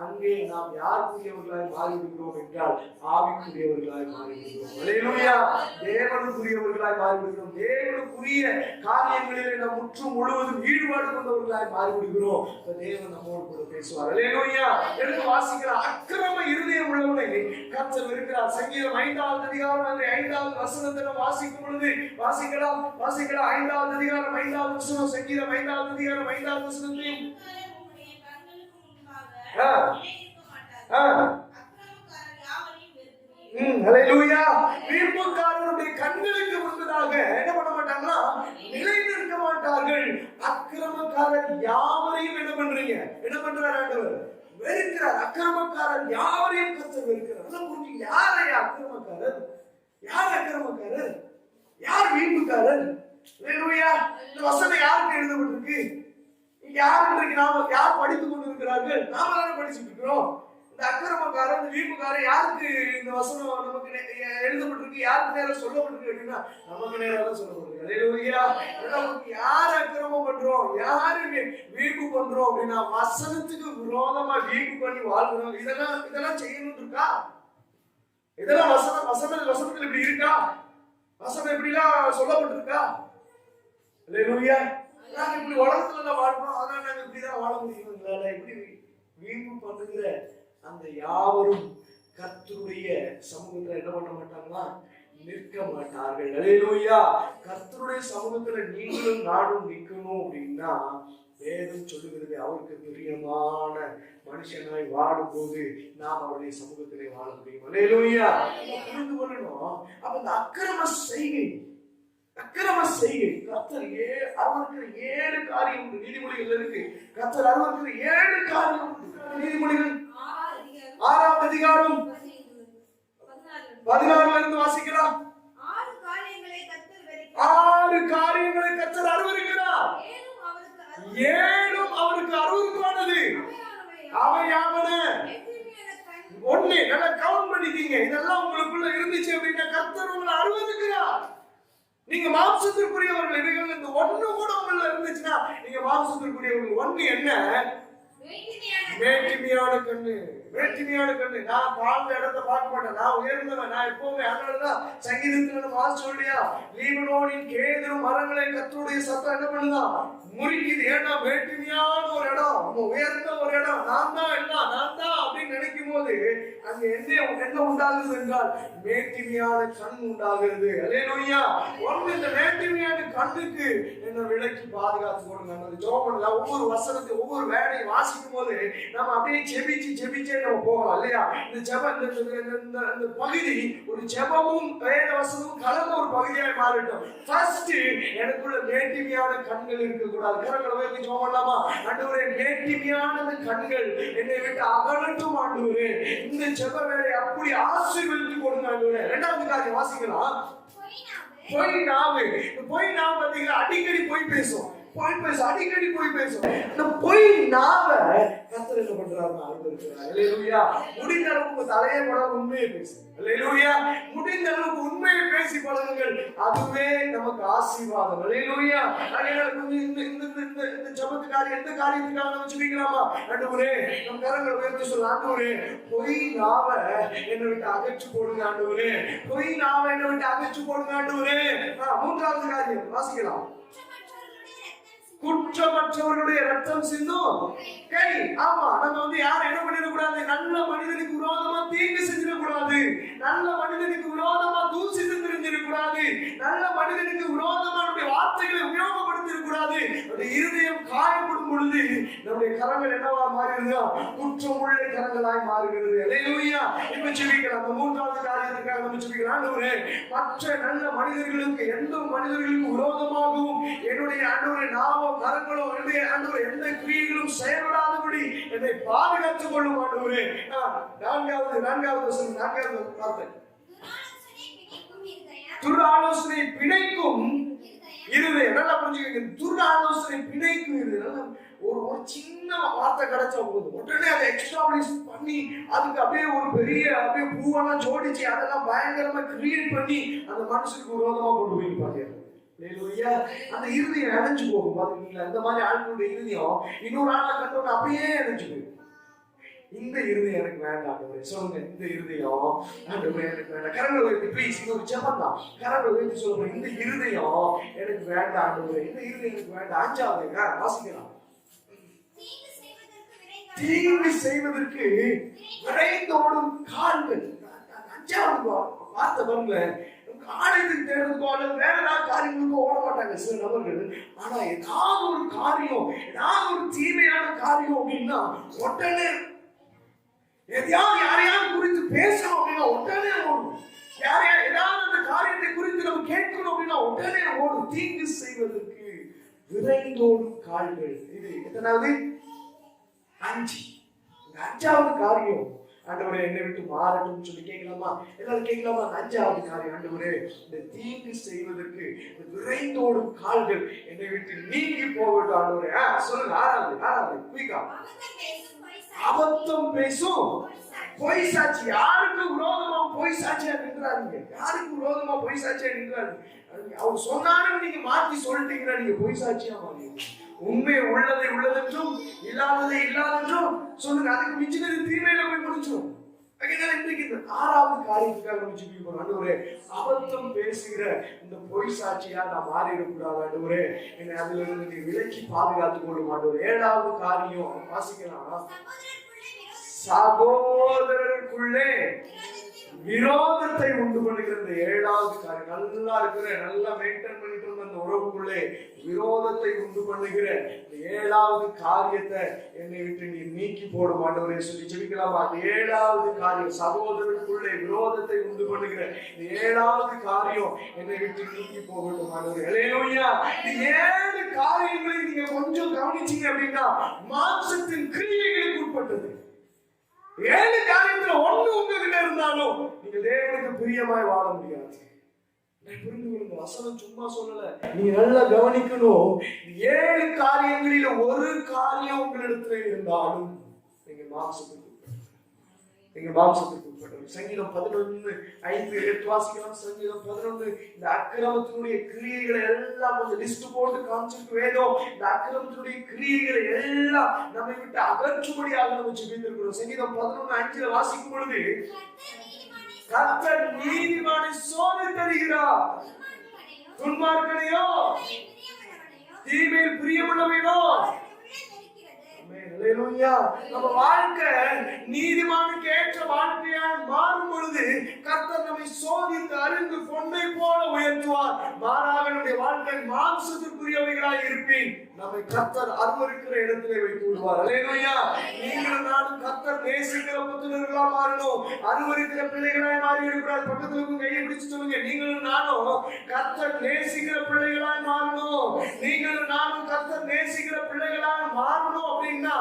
அங்கே நாம் யாருக்குரியவர்களாய் மாறிவிடுகிறோம் என்றால் ஆவிக்குரியவர்களாய் மாறிவிடுகிறோம். அல்லேலூயா. தேவனுக்குரியவர்களாய் மாறிவிடுகிறோம். தேவனுக்குரிய காரியங்களிலே நாம் முற்றும் முழுவதும் ஈடுபாடு கொண்டவர்களாய் மாறிவிடுகிறோம். தேவன் நம்மோடு கூட பேசுவார். அல்லேலூயா. எடுத்து வாசிக்கிறார். அக்கிரம இருதயம் உள்ளவனை கர்த்தர் வெறுக்கிறார். சங்கீதம் 5வது அதிகாரம் 5வது வசனத்தை வாசிக்கும் பொழுது வாசிக்கலாம் 5வது அதிகாரம் 5வது வசனம். சங்கீதம் 5வது அதிகாரம் 5வது வசனத்தையும் வீம்புக்காரருடைய கண்களுக்கு முன்பதாக என்ன பண்ண மாட்டாங்களா? நிலை நிற்க மாட்டார்கள். அக்கிரமக்காரர் யாவரையும் என்ன பண்றீங்க? என்ன பண்றார் ஆண்டவர்? வெறுக்கிறார். அக்கிரமக்காரர் யாவரையும் கர்த்தர் வெறுக்கிறார். யாரை அக்கிரமக்காரர்? யார் அக்கிரமக்காரர்? யார் வீம்புக்காரர்? இந்த வசனம் யாருக்கு எழுதப்பட்டிருக்கு? யார் இன்றைக்கு யார் படித்துக் கொண்டிருக்கிறார்கள்? நாம தானே படிச்சுட்டு இருக்கிறோம். இந்த அக்கிரமக்காரர், இந்த வீம்புக்காரர் யாருக்கு இந்த வசனம் நமக்கு எழுதப்பட்டிருக்கு? யாருக்கு நேரம் சொல்லப்பட்டிருக்கு அப்படின்னா நமக்கு நேரம் தான் சொல்லப்பட்டிருக்கு. அல்லேலூயா. நமக்கு யார் அக்கிரமம் பண்றோம், யாரு வீம்பு பண்றோம் அப்படின்னா வசனத்துக்கு விரோதமா வீம்பு பண்ணி வாழ்கிறோம். இதெல்லாம் செய்யணும் இருக்கா? இதெல்லாம் வசனத்துல இப்படி இருக்கா? வசனம் எப்படிலாம் சொல்லப்பட்டிருக்கா? அல்லேலூயா. நாங்க இப்படி உலகத்துல தான் வாழ்றோம், அதனால நாங்க இப்படிதான் வாழ முடியும். இப்படி வீம்பு பண்ணுகிற அந்த யாவரும் கர்த்தருடைய சமூகத்துல என்ன பண்ண மாட்டாங்களா? நிற்க மாட்டார்கள். அல்லேலூயா. கர்த்தருடைய சமூகத்துல நீங்களும் நானும் நிற்கணும் அப்படின்னா வேதம் சொல்லுகிறது அவருக்கு பிரியமான மனுஷனாய் வாழும்போது நாம் அவருடைய சமூகத்திலே வாழ முடியும். அல்லேலூயா. புரிந்து கொள்ளணும். அப்ப இந்த அக்கிரம செய்கை கர்த்தர் அவருக்கு 7 காரியம் உண்டு. நீதிமொழிகள் இருக்கு. கர்த்தர் அவருக்கு 7 காரியம் உண்டு. நீதிமொழிகள் 6வது அதிகாரம் 16ல இருந்து வாசிக்கலாம். 6 காரியங்களை கர்த்தர் அருவருக்கிறார். 7 அவருக்கு அருவருப்பானது. அவையாவன ஒண்ணு. நல்லா கவுண்ட் பண்ணிக்கீங்க. இதெல்லாம் உங்களுக்குள்ள இருந்துச்சு அப்படின்னா கர்த்தர் உங்களை அருவருக்கிறார். நீங்க மாம்சத்திற்குரியவர்கள். இவைகள் இந்த ஒண்ணு கூட உள்ள இருந்துச்சுன்னா நீங்க மாம்சத்திற்குரியவர்கள். ஒண்ணு என்ன? மேட்டிமையான கண்ணு. நான் வாழ்ந்த இடத்தை பார்க்க மாட்டேன். நான் உயர்ந்தவன். நான் எப்பவுமே அதனாலதான் சங்கீதத்துல வாசிச்சோல்லையா, லீபனோனின் கேதுரு மரங்களை கர்த்தருடைய சத்தம் என்ன பண்ணுதான்? முறிக்குது. ஏன்னா மேட்டிமையான ஒரு இடம், உயர்ந்த ஒரு இடம். நான் தான் அப்படின்னு நினைக்கும் போது அங்க என்ன உண்டாகுது என்றால் மேட்டிமையான கண் உண்டாகிறது. அல்லேலூயா. ஒன்று இந்த மேட்டிமையான கண்ணுக்கு என்ன விலக்கி பாதுகாத்து கொடுங்க. ஜோபன்ல ஒவ்வொரு வசனத்தை ஒவ்வொரு வேலையை வாசிக்கும் போது நம்ம அப்படியே ஜெபிச்சே நம்ம போகலாம் இல்லையா? இந்த ஜெபம் இந்த பகுதி ஒரு ஜெபமும் வேத வசனமும் கலந்த ஒரு பகுதியாக மாறட்டும். ஃபர்ஸ்ட் எனக்குள்ள மேட்டிமையான கண்கள் இருக்கக்கூடாது. கரங்களை வைத்து ஜெபம் பண்ணலாமா? ஆண்டவரே, மேட்டிமையான கண்கள் என்னை விட்டு அகலட்டும் ஆண்டவரே. இந்த ஜெப வேலையை அப்படி ஆசீர்வதித்து கொடுங்க ஆண்டவரே. 2வது காரியம் வாசிக்கலாம். பொய் நாவு பாத்தீங்களா? அடிக்கடி பொய் பேசும். அடிக்கடி பொய் பேசும். இந்த பொய் நாவ கர்த்தர் என்ன பண்றாருன்னா அருவருக்கிறார். அல்லேலூயா. முடிந்த அளவுக்கு தலையை போட உண்மையை பேசு. அல்லேலூயா. முடிந்த அளவுக்கு உண்மையை பேசி பழகுங்கள். அதுவே நமக்கு ஆசீர்வாதம். அல்லேலூயா. இந்த ஜெபத்துக்காக எந்த காரியத்துக்காக நம்ம ஜெபிக்கலாமா? ஆண்டவரே, நம் கரங்களை உயர்த்தி சொல்ல, ஆண்டவரே, பொய் நாவ என்னை விட்டு அகற்றி போடுங்க ஆண்டவரே. பொய் நாவ என்னை விட்டு அகற்றி போடுங்க ஆண்டவரே. 3வது காரியம் வாசிக்கலாம். குற்றமற்றவர்களுடைய ரத்தம் சிந்தும் கை. ஆமா, நம்ம யாரும் என்ன பண்ணிடக்கூடாது? நல்ல மனிதனுக்கு விரோதமா தீங்கு செஞ்சிடக்கூடாது. நல்ல மனிதனுக்கு விரோதமா தூசித்து தெரிஞ்சிடக்கூடாது. நல்ல மனிதனுக்கு விரோதமா நம்முடைய வார்த்தைகளை உபயோகப்படுத்திடக்கூடாது. இருதயம் காயப்படும் பொழுது நம்முடைய கரங்கள் என்னவா மாறிடுதா? குற்றமுள்ள கரங்களாய் மாறுகிறது. அல்லேலூயா. இப்ப ஜெபிக்கலாம். அந்த 3வது காரியத்துக்காக நம்ம ஜெபிக்கலாம். ஆண்டவரே, மற்ற நல்ல மனிதர்களுக்கு எந்த மனிதர்களுக்கு விரோதமாகவும் என்னுடைய ஆண்டவரே நாம கரங்களோ என்னுடைய ஆண்டவரே எந்த கிரியைகளும் செயல்படாதபடி என்னை பாதுகாத்துக் கொள்ளும் ஆண்டவரே. 4வது வார்த்தை. துராலோசனை பிணைக்கும் இருதயம். நல்லா புரிஞ்சுக்கங்க. துராலோசனை பிணைக்கும் இருதயம். ஒரு சின்ன வார்த்தை கிடைச்சா போதும், உடனே அதை எக்ஸ்டாப்ளிஷ் பண்ணி அதுக்கு அப்படியே ஒரு பெரிய அப்படியே பூவெல்லாம் ஜோடிச்சு அதெல்லாம் பயங்கரமா கிரியேட் பண்ணி அந்த மனுஷனுக்கு விரோதமா கொண்டு போய் பாருங்க. அல்லேலூயா. அந்த இருதயம் அடைஞ்சு போகும் பாத்தீங்களா? இந்த மாதிரி ஆட்களுடைய இருதயம் இன்னொரு ஆளை கண்டோட அப்படியே அடைஞ்சு போகும். இந்த இருதயம் எனக்கு வேண்டாம். சொல்லுங்க, இந்த இருதயம் எனக்கு வேண்டாம். கரங்களை உயர்த்தி ப்ளீஸ், இன்னொரு ஜெபம் தான். கரங்களை உயர்த்தி சொல்லுங்க, இந்த இருதயம் எனக்கு வேண்டாம். இந்த இருதயம் எனக்கு வேண்டாம். அஞ்சாவது வாசிக்கலாம். தீங்கு செய்வதற்கு விரைந்தோடும் கால்கள். அஞ்சாவது வார்த்தை பாருங்க. காரியத்துக்கு தேடுறதுக்கோ அல்லது வேற ஏதாவது காரியங்களுக்கோ ஓட மாட்டாங்க சில நபர்கள். ஆனா ஏதாவது ஒரு காரியம், ஏதாவது ஒரு தீமையான காரியம் அப்படின்னா உடனே எதையாவது யாரையாவது குறித்து பேசணும் அப்படின்னா உடனே ஓடும். யாரையா ஏதாவது அந்த காரியத்தை குறித்து நம்ம கேட்கணும் அப்படின்னா உடனே ஓடும். தீங்கு செய்வதற்கு விரைந்தோடும் கால்கள். இது எத்தனாவது? 5. இந்த 5வது காரியம், ஆண்டவரே என்னை விட்டு மாறட்டும் சொல்லி கேட்கலாமா? எல்லாரும் கேட்கலாமா? 5வது காரியம், ஆண்டவரே இந்த தீங்கு செய்வதற்கு விரைந்தோடும் கால்கள் என்னை விட்டு நீங்கி போகட்டும் ஆண்டவரே. சொல்லுங்க, 6வது குயிக்கா. அபத்தம் பேசும் பொய் சாட்சி. யாருக்கு விரோதமா பொய் சாட்சியா நின்றாருங்க? யாருக்கு விரோதமா பொய் சாட்சியா நின்றாரு? அவர் சொன்னாலும் நீங்க மாத்தி சொல்லிட்டீங்கன்னா நீங்க பொய் சாட்சியா மாறீங்க. உண்மை உள்ளதை உள்ளதென்றும் இல்லாததை இல்லாதென்றும் சொல்லுங்க. அதுக்கு மிஞ்சினது தீமையில போய் முடிச்சிடும். இன்றைக்கு 6வது காரியத்துக்காக நம்ம ஜெபிப்போம். ஆண்டவரே அபத்தம் பேசுகிற இந்த பொய் சாட்சியா நான் மாறிடக்கூடாது ஆண்டவரே. என்னை அதுல இருந்து நீ விலக்கி பாதுகாத்துக் கொள்ளும் ஆண்டவரே. 7வது காரியம் வாசிக்கலாம். சகோதரருக்குள்ளே விரோதத்தை உண்டு பண்ணுகிற இந்த 7வது காரியம். நல்லா இருக்கிற, நல்லா மெயின்டைன் பண்ணிட்டு இருந்த அந்த உறவுக்குள்ளே விரோதத்தை உண்டு பண்ணுகிற இந்த 7வது காரியத்தை என்னை விட்டு நீ நீக்கி போட மாட்டவரே சொல்லி ஜெபிக்கலாமா? அந்த 7வது காரியம், சகோதரருக்குள்ளே விரோதத்தை உண்டு பண்ணுகிற இந்த 7வது காரியம் என்னை விட்டு நீக்கி போகட்டும் மாட்டவரே. அல்லேலூயா. இந்த 7 காரியங்களை நீங்க கொஞ்சம் கவனிச்சீங்க அப்படின்னா மாம்சத்தின் கிரியைகளுக்கு உட்பட்டது. 7 காரியத்துல 1 உங்ககிட்ட இருந்தாலும் நீங்க தேவனுக்கு பிரியமாய் வாழ முடியாது. புரிந்து கொள்ளுங்க, வசனம் சும்மா சொல்லல. நீங்க நல்லா கவனிக்கணும். 7 காரியங்களில ஒரு காரியம் உங்களிடத்துல இருந்தாலும் நீங்க மாம்சத்துக்கு உட்பட்டவர். சங்கீதம் 11:5-8 வாசிக்கலாம். சங்கீதம் 11. இந்த அக்கிரமத்தினுடைய கிரியைகளை எல்லாம் கொஞ்சம் லிஸ்ட் போட்டு காமிச்சிருக்கு வேதம். இந்த அக்கிரமத்தினுடைய கிரியைகளை எல்லாம் நம்மை விட்டு அகற்றும்படியாக நம்ம ஜெபித்திருக்கிறோம். சங்கீதம் 11:5 வாசிக்கும் பொழுது கர்த்தர் நீதிமானை சோதித்தருகிறார், துன்மார்க்கனையோ தீமையில் பிரியமுள்ளவனோ. நம்ம வாழ்க்கை நீதிமானுக்கு ஏற்ற வாழ்க்கையா மாறும் பொழுது கர்த்தர் நம்மை சோதித்து அறிந்து பொன்னை போல உயர்த்துவார். மாறாக நம்முடைய வாழ்க்கை மாம்சத்திற்குரியவைகளாய் இருப்பேன். நம்மை கர்த்தர் அருவருக்கிற இடத்திலே வைத்து விடுவார். அல்லேலூயா. நீங்களும் நானும் கர்த்தர் நேசிக்கிற புத்திரர்களா மாறணும். அருவருக்கிற பிள்ளைகளாய் மாறி இருக்கிறார். பக்கத்துல இருக்கும் கையை பிடிச்சு சொல்லுங்க, நீங்களும் நானும் கர்த்தர் நேசிக்கிற பிள்ளைகளாய் மாறணும். நீங்களும் நானும் கர்த்தர் நேசிக்கிற பிள்ளைகளாய் மாறணும் அப்படின்னா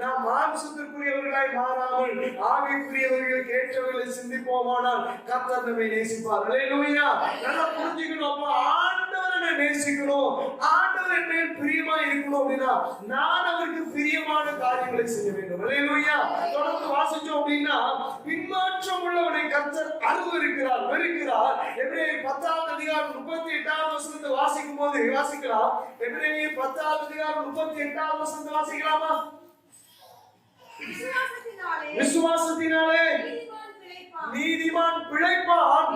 நாம் மாம்சத்திற்குரியவர்களாய் மாறாமல் ஆவிக்குரியவர்களுக்கு ஏற்றவர்களை சிந்திப்போமானால் கர்த்தர் நம்மை நேசிப்பார். அல்லேலூயா. நல்லா புரிஞ்சுக்கணும். அப்ப ஆண்டவரை நேசிக்கணும், ஆண்டவர் என் மேல் பிரியமா இருக்கணும் அப்படின்னா நான் அவருக்கு பிரியமான காரியங்களை செய்ய வேண்டும். அல்லேலூயா. தொடர்ந்து வாசிச்சோம் அப்படின்னா பின்மாற்றம் உள்ளவனை கர்த்தர் அருவருக்கிறார், வெறுக்கிறார். எபிரேயர் 10:38 வாசிக்கும் போது வாசிக்கலாம். எபிரேயர் 10:38 வாசிக்கலாமா? விசுவாசத்தினாலே நீதிமான் பிழைப்பான்,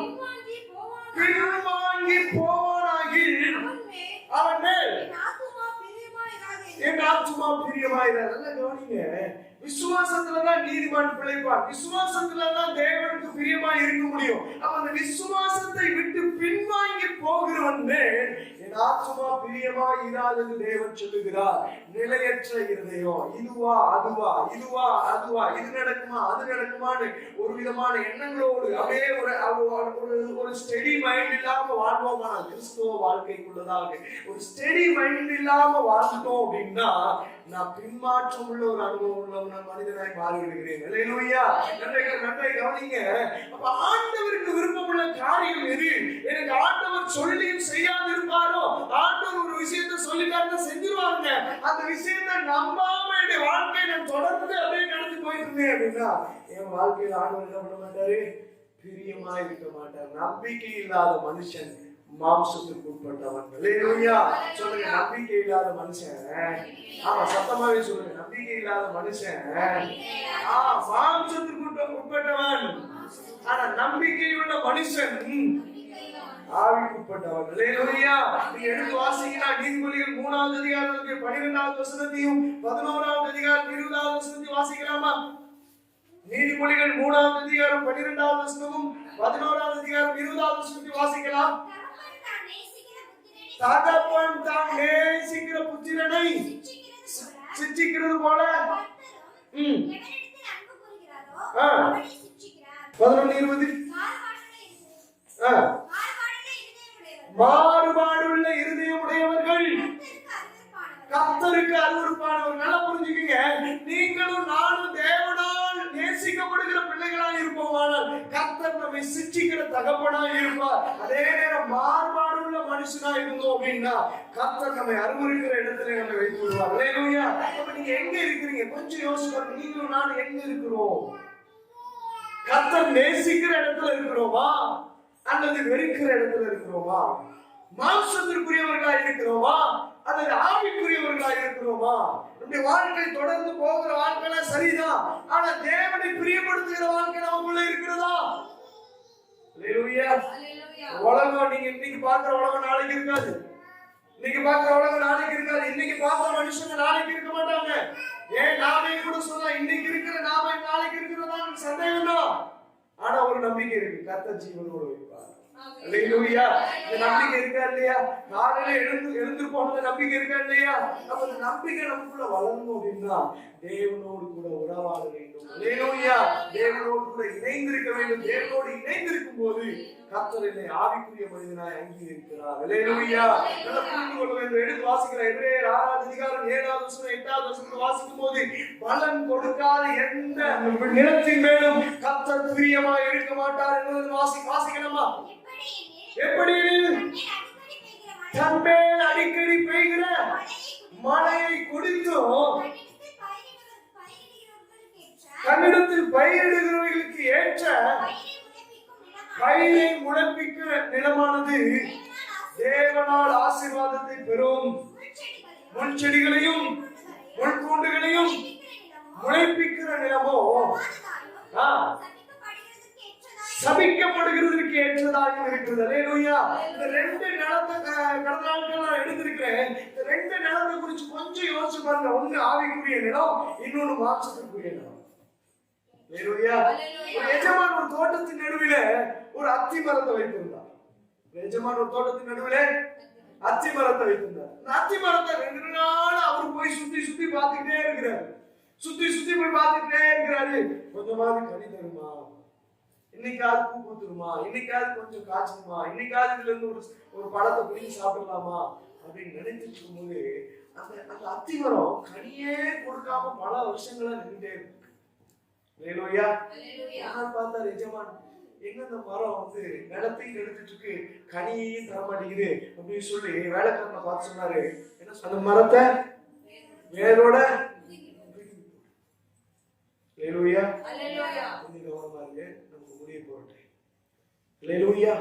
பின்வாங்கி போவானாகி அவன் மேல் என் ஆத்துமா பிரியமாயிராது. நல்லா கவனிங்க. விசுவாசத்துலதான் நீதிமான் பிழைப்பான். விசுவாசத்துலதான் தேவனுக்கு பிரியமா இருக்க முடியும். அப்ப அந்த விசுவாசத்தை விட்டு பின்வாங்கி போகிறவன் என் ஆத்துமா பிரியமா இராதென்று தேவன் சொல்லுகிறார். நிலையற்ற இருதயம், இதுவா அதுவா, இதுவா அதுவா, இது நடக்குமா அது நடக்குமான்னு ஒரு விதமான எண்ணங்களோடு அப்படியே ஒரு ஸ்டெடி மைண்ட் இல்லாம வாழ்வோமானால் கிறிஸ்துவ வாழ்க்கைக்குள்ளதாக ஒரு ஸ்டெடி மைண்ட் இல்லாம வாழ்ந்தோம் அப்படின்னா நான் பின்மாற்றம் உள்ள ஒரு அனுபவம் உள்ள மனிதனாய் மாறிவிடுகிறேன். அல்லேலூயா. நன்றை கவனிங்க. அப்ப ஆண்டவருக்கு விருப்பமுள்ள காரியம் எது? எனக்கு ஆண்டவர் சொல்லியும் செய்யாது இருப்பாரோ, ஆண்டவர் ஒரு விஷயத்தை சொல்லிட்டாருன்னா செஞ்சிருவாங்க. அந்த விஷயத்தை நம்பாம என் வாழ்க்கையை நான் தொடர்ந்து அப்படியே நடந்து போயிட்டு இருந்தேன் அப்படின்னா என் வாழ்க்கையில் ஆண்டவர் என்ன பண்ண மாட்டாரு? பிரியமா இருக்க மாட்டார். நம்பிக்கை இல்லாத மனுஷன் மாம்சத்துக்கு உட்பட்டவன். அல்லேலூயா. சொல்லுங்க, நம்பிக்கை இல்லாத மனுஷன். ஆமா, சத்தமாவே சொல்லுங்க, நம்பிக்கை இல்லாத மனுஷன் மாம்சத்துக்கு உட்பட்டவன். ஆனா நம்பிக்கையுள்ள மனுஷன் ஆவிக்கு உட்பட்டவன். அல்லேலூயா. நீங்க எடுத்து வாசிங்கன்னா நீதிமொழிகள் 3வது அதிகாரத்துக்கு 12வது வசனத்தையும் 11வது அதிகாரம் 20வது வசனத்தையும் வாசிக்கலாமா? நீதிமொழிகள் 3வது அதிகாரம் 12வது வசனமும் 11வது அதிகாரம் 20வது வசனத்தையும் வாசிக்கலாம். தகப்பன் தான் நேசிக்கிற புத்திரனை சிட்சிக்கிறது போல 11:20 மாறுபாடுள்ள இருதயம் உடையவர்கள் கர்த்தருக்கு அருவருப்பானவர்கள். நல்லா புரிஞ்சுக்கங்க, நீங்களும் நானும் தேவனால் நேசிக்கப்படுகிற பிள்ளைகளாக இருப்போமானால் கர்த்தர் நம்மை சிட்சிக்கிற தகப்பனா இருப்பார். அதே நேரம் மாறுபாடுள்ள மனுஷனா இருந்தோம் அப்படின்னா கர்த்தர் நம்மை அருவருக்கிற இடத்துல நம்மை வைத்து விடுவார். அல்லேலூயா. அப்ப நீங்க எங்க இருக்கிறீங்க? கொஞ்சம் யோசிச்சு, நீங்களும் நானும் எங்க இருக்கிறோம்? கர்த்தர் நேசிக்கிற இடத்துல இருக்கிறோமா அல்லது வெறுக்கிற இடத்துல இருக்கிறோமா? மாம்சத்திற்குரியவர்களா இருக்கிறோமா அல்லது ஆவிக்குரியவர்களா இருக்கிறோமா? நம்முடைய வாழ்க்கை தொடர்ந்து போகிற வாழ்க்கை சரிதான், ஆனா தேவனை பிரியப்படுத்துகிற வாழ்க்கை நமக்குள்ள இருக்கிறதா? அல்லேலூயா. உலகம், நீங்க இன்னைக்கு பார்க்கிற உலகம் நாளைக்கு இருக்காது. இன்னைக்கு பார்க்கிற உலகம் நாளைக்கு இருக்காது. இன்னைக்கு பார்க்கிற மனுஷங்க நாளைக்கு இருக்க மாட்டாங்க. ஏன் நாமே கூட சொல்லலாம், இன்னைக்கு இருக்கிற நாம நாளைக்கு இருக்கிறதா சந்தேகம் தான். ஆனா ஒரு நம்பிக்கை இருக்கு, கர்த்தர் ஜீவனோடு வைப்பார். அல்லேலூயா. இந்த நம்பிக்கை இருக்கா இல்லையா? காலையில எழுந்து போனது நம்பிக்கை இருக்கா இல்லையா? அப்ப இந்த நம்பிக்கை நமக்குள்ள வளரணும் அப்படின்னா தேவனோடு கூட உறவாட வேண்டும். அல்லேலூயா. தேவனோடு கூட இணைந்திருக்க வேண்டும். தேவனோடு இணைந்திருக்கும் போது கர்த்தர் என்னை ஆவிக்குரிய மனிதனாய் அங்கீகரிக்கிறார். அல்லேலூயா. நல்லா புரிந்து கொள்ள வேண்டும். எடுத்து வாசிக்கிற எபிரேயர் 6வது அதிகாரம் 7வது வசனம் 8வது வசனத்தை வாசிக்கும் போது பலன் கொடுக்காத எந்த நிலத்தின் மேலும் கர்த்தர் பிரியமாய் இருக்க மாட்டார் என்பதை வாசிக்கணுமா? எப்படி? தன்மேல் அடிக்கடி பெய்கிற மழையை குடித்தும் தன்னிடத்தில் பயிரிடுகிறவர்களுக்கு ஏற்ற பயிரை முளைப்பிக்கிற நிலமானது தேவனால் ஆசீர்வாதத்தை பெறும். முள் செடிகளையும் முள்பூண்டுகளையும் முளைப்பிக்கிற நிலமோ சபிக்கப்படுகிறதுக்கு ஏற்றதாக இருக்கிறது. அல்லேலூயா. இந்த ரெண்டு நிலத்தை கடந்த நாட்கள் நான் எடுத்திருக்கிறேன். இந்த ரெண்டு நிலத்தை குறித்து கொஞ்சம் யோசிச்சு பாருங்க. ஒண்ணு ஆவிக்குரிய நிலம், இன்னொன்னு மாம்சத்திற்குரிய நிலம். அல்லேலூயா. ஒரு எஜமான் ஒரு தோட்டத்தின் நடுவில ஒரு அத்தி மரத்தை வைத்திருந்தார். எஜமான் ஒரு தோட்டத்தின் நடுவில அத்தி மரத்தை வைத்திருந்தார். அத்தி மரத்தை 2 நாள் அவர் போய் சுத்தி பார்த்துக்கிட்டே இருக்கிறாரு. சுத்தி போய் பார்த்துக்கிட்டே இருக்கிறாரு. கொஞ்சமாவது கனி தருமா, இன்னைக்காவது பூ பூத்துருமா, இன்னைக்காவது கொஞ்சம் காய்ச்சுமா, இன்னைக்காவது இதுல இருந்து ஒரு பழத்தை பிடிச்சி சாப்பிடலாமா அப்படின்னு நினைச்சிட்டு இருக்கும்போது அந்த அத்தி மரம் கனியே கொடுக்காம பல வருஷங்களா நின்றுட்டே இருக்கு. அல்லேலூயா. பார்த்தாரு எஜமான், எங்க இந்த மரம் நிலத்தையும் எடுத்துட்டு இருக்கு, கனியையும் தர மாட்டேங்குது அப்படின்னு சொல்லி வேலைக்காரனை பார்த்து சொன்னாரு, என்ன அந்த மரத்தை வேரோட. அல்லேலூயா. கொஞ்சம் கவனமா இருக்கு, நமக்கு முடிய போறேன். அல்லேலூயா.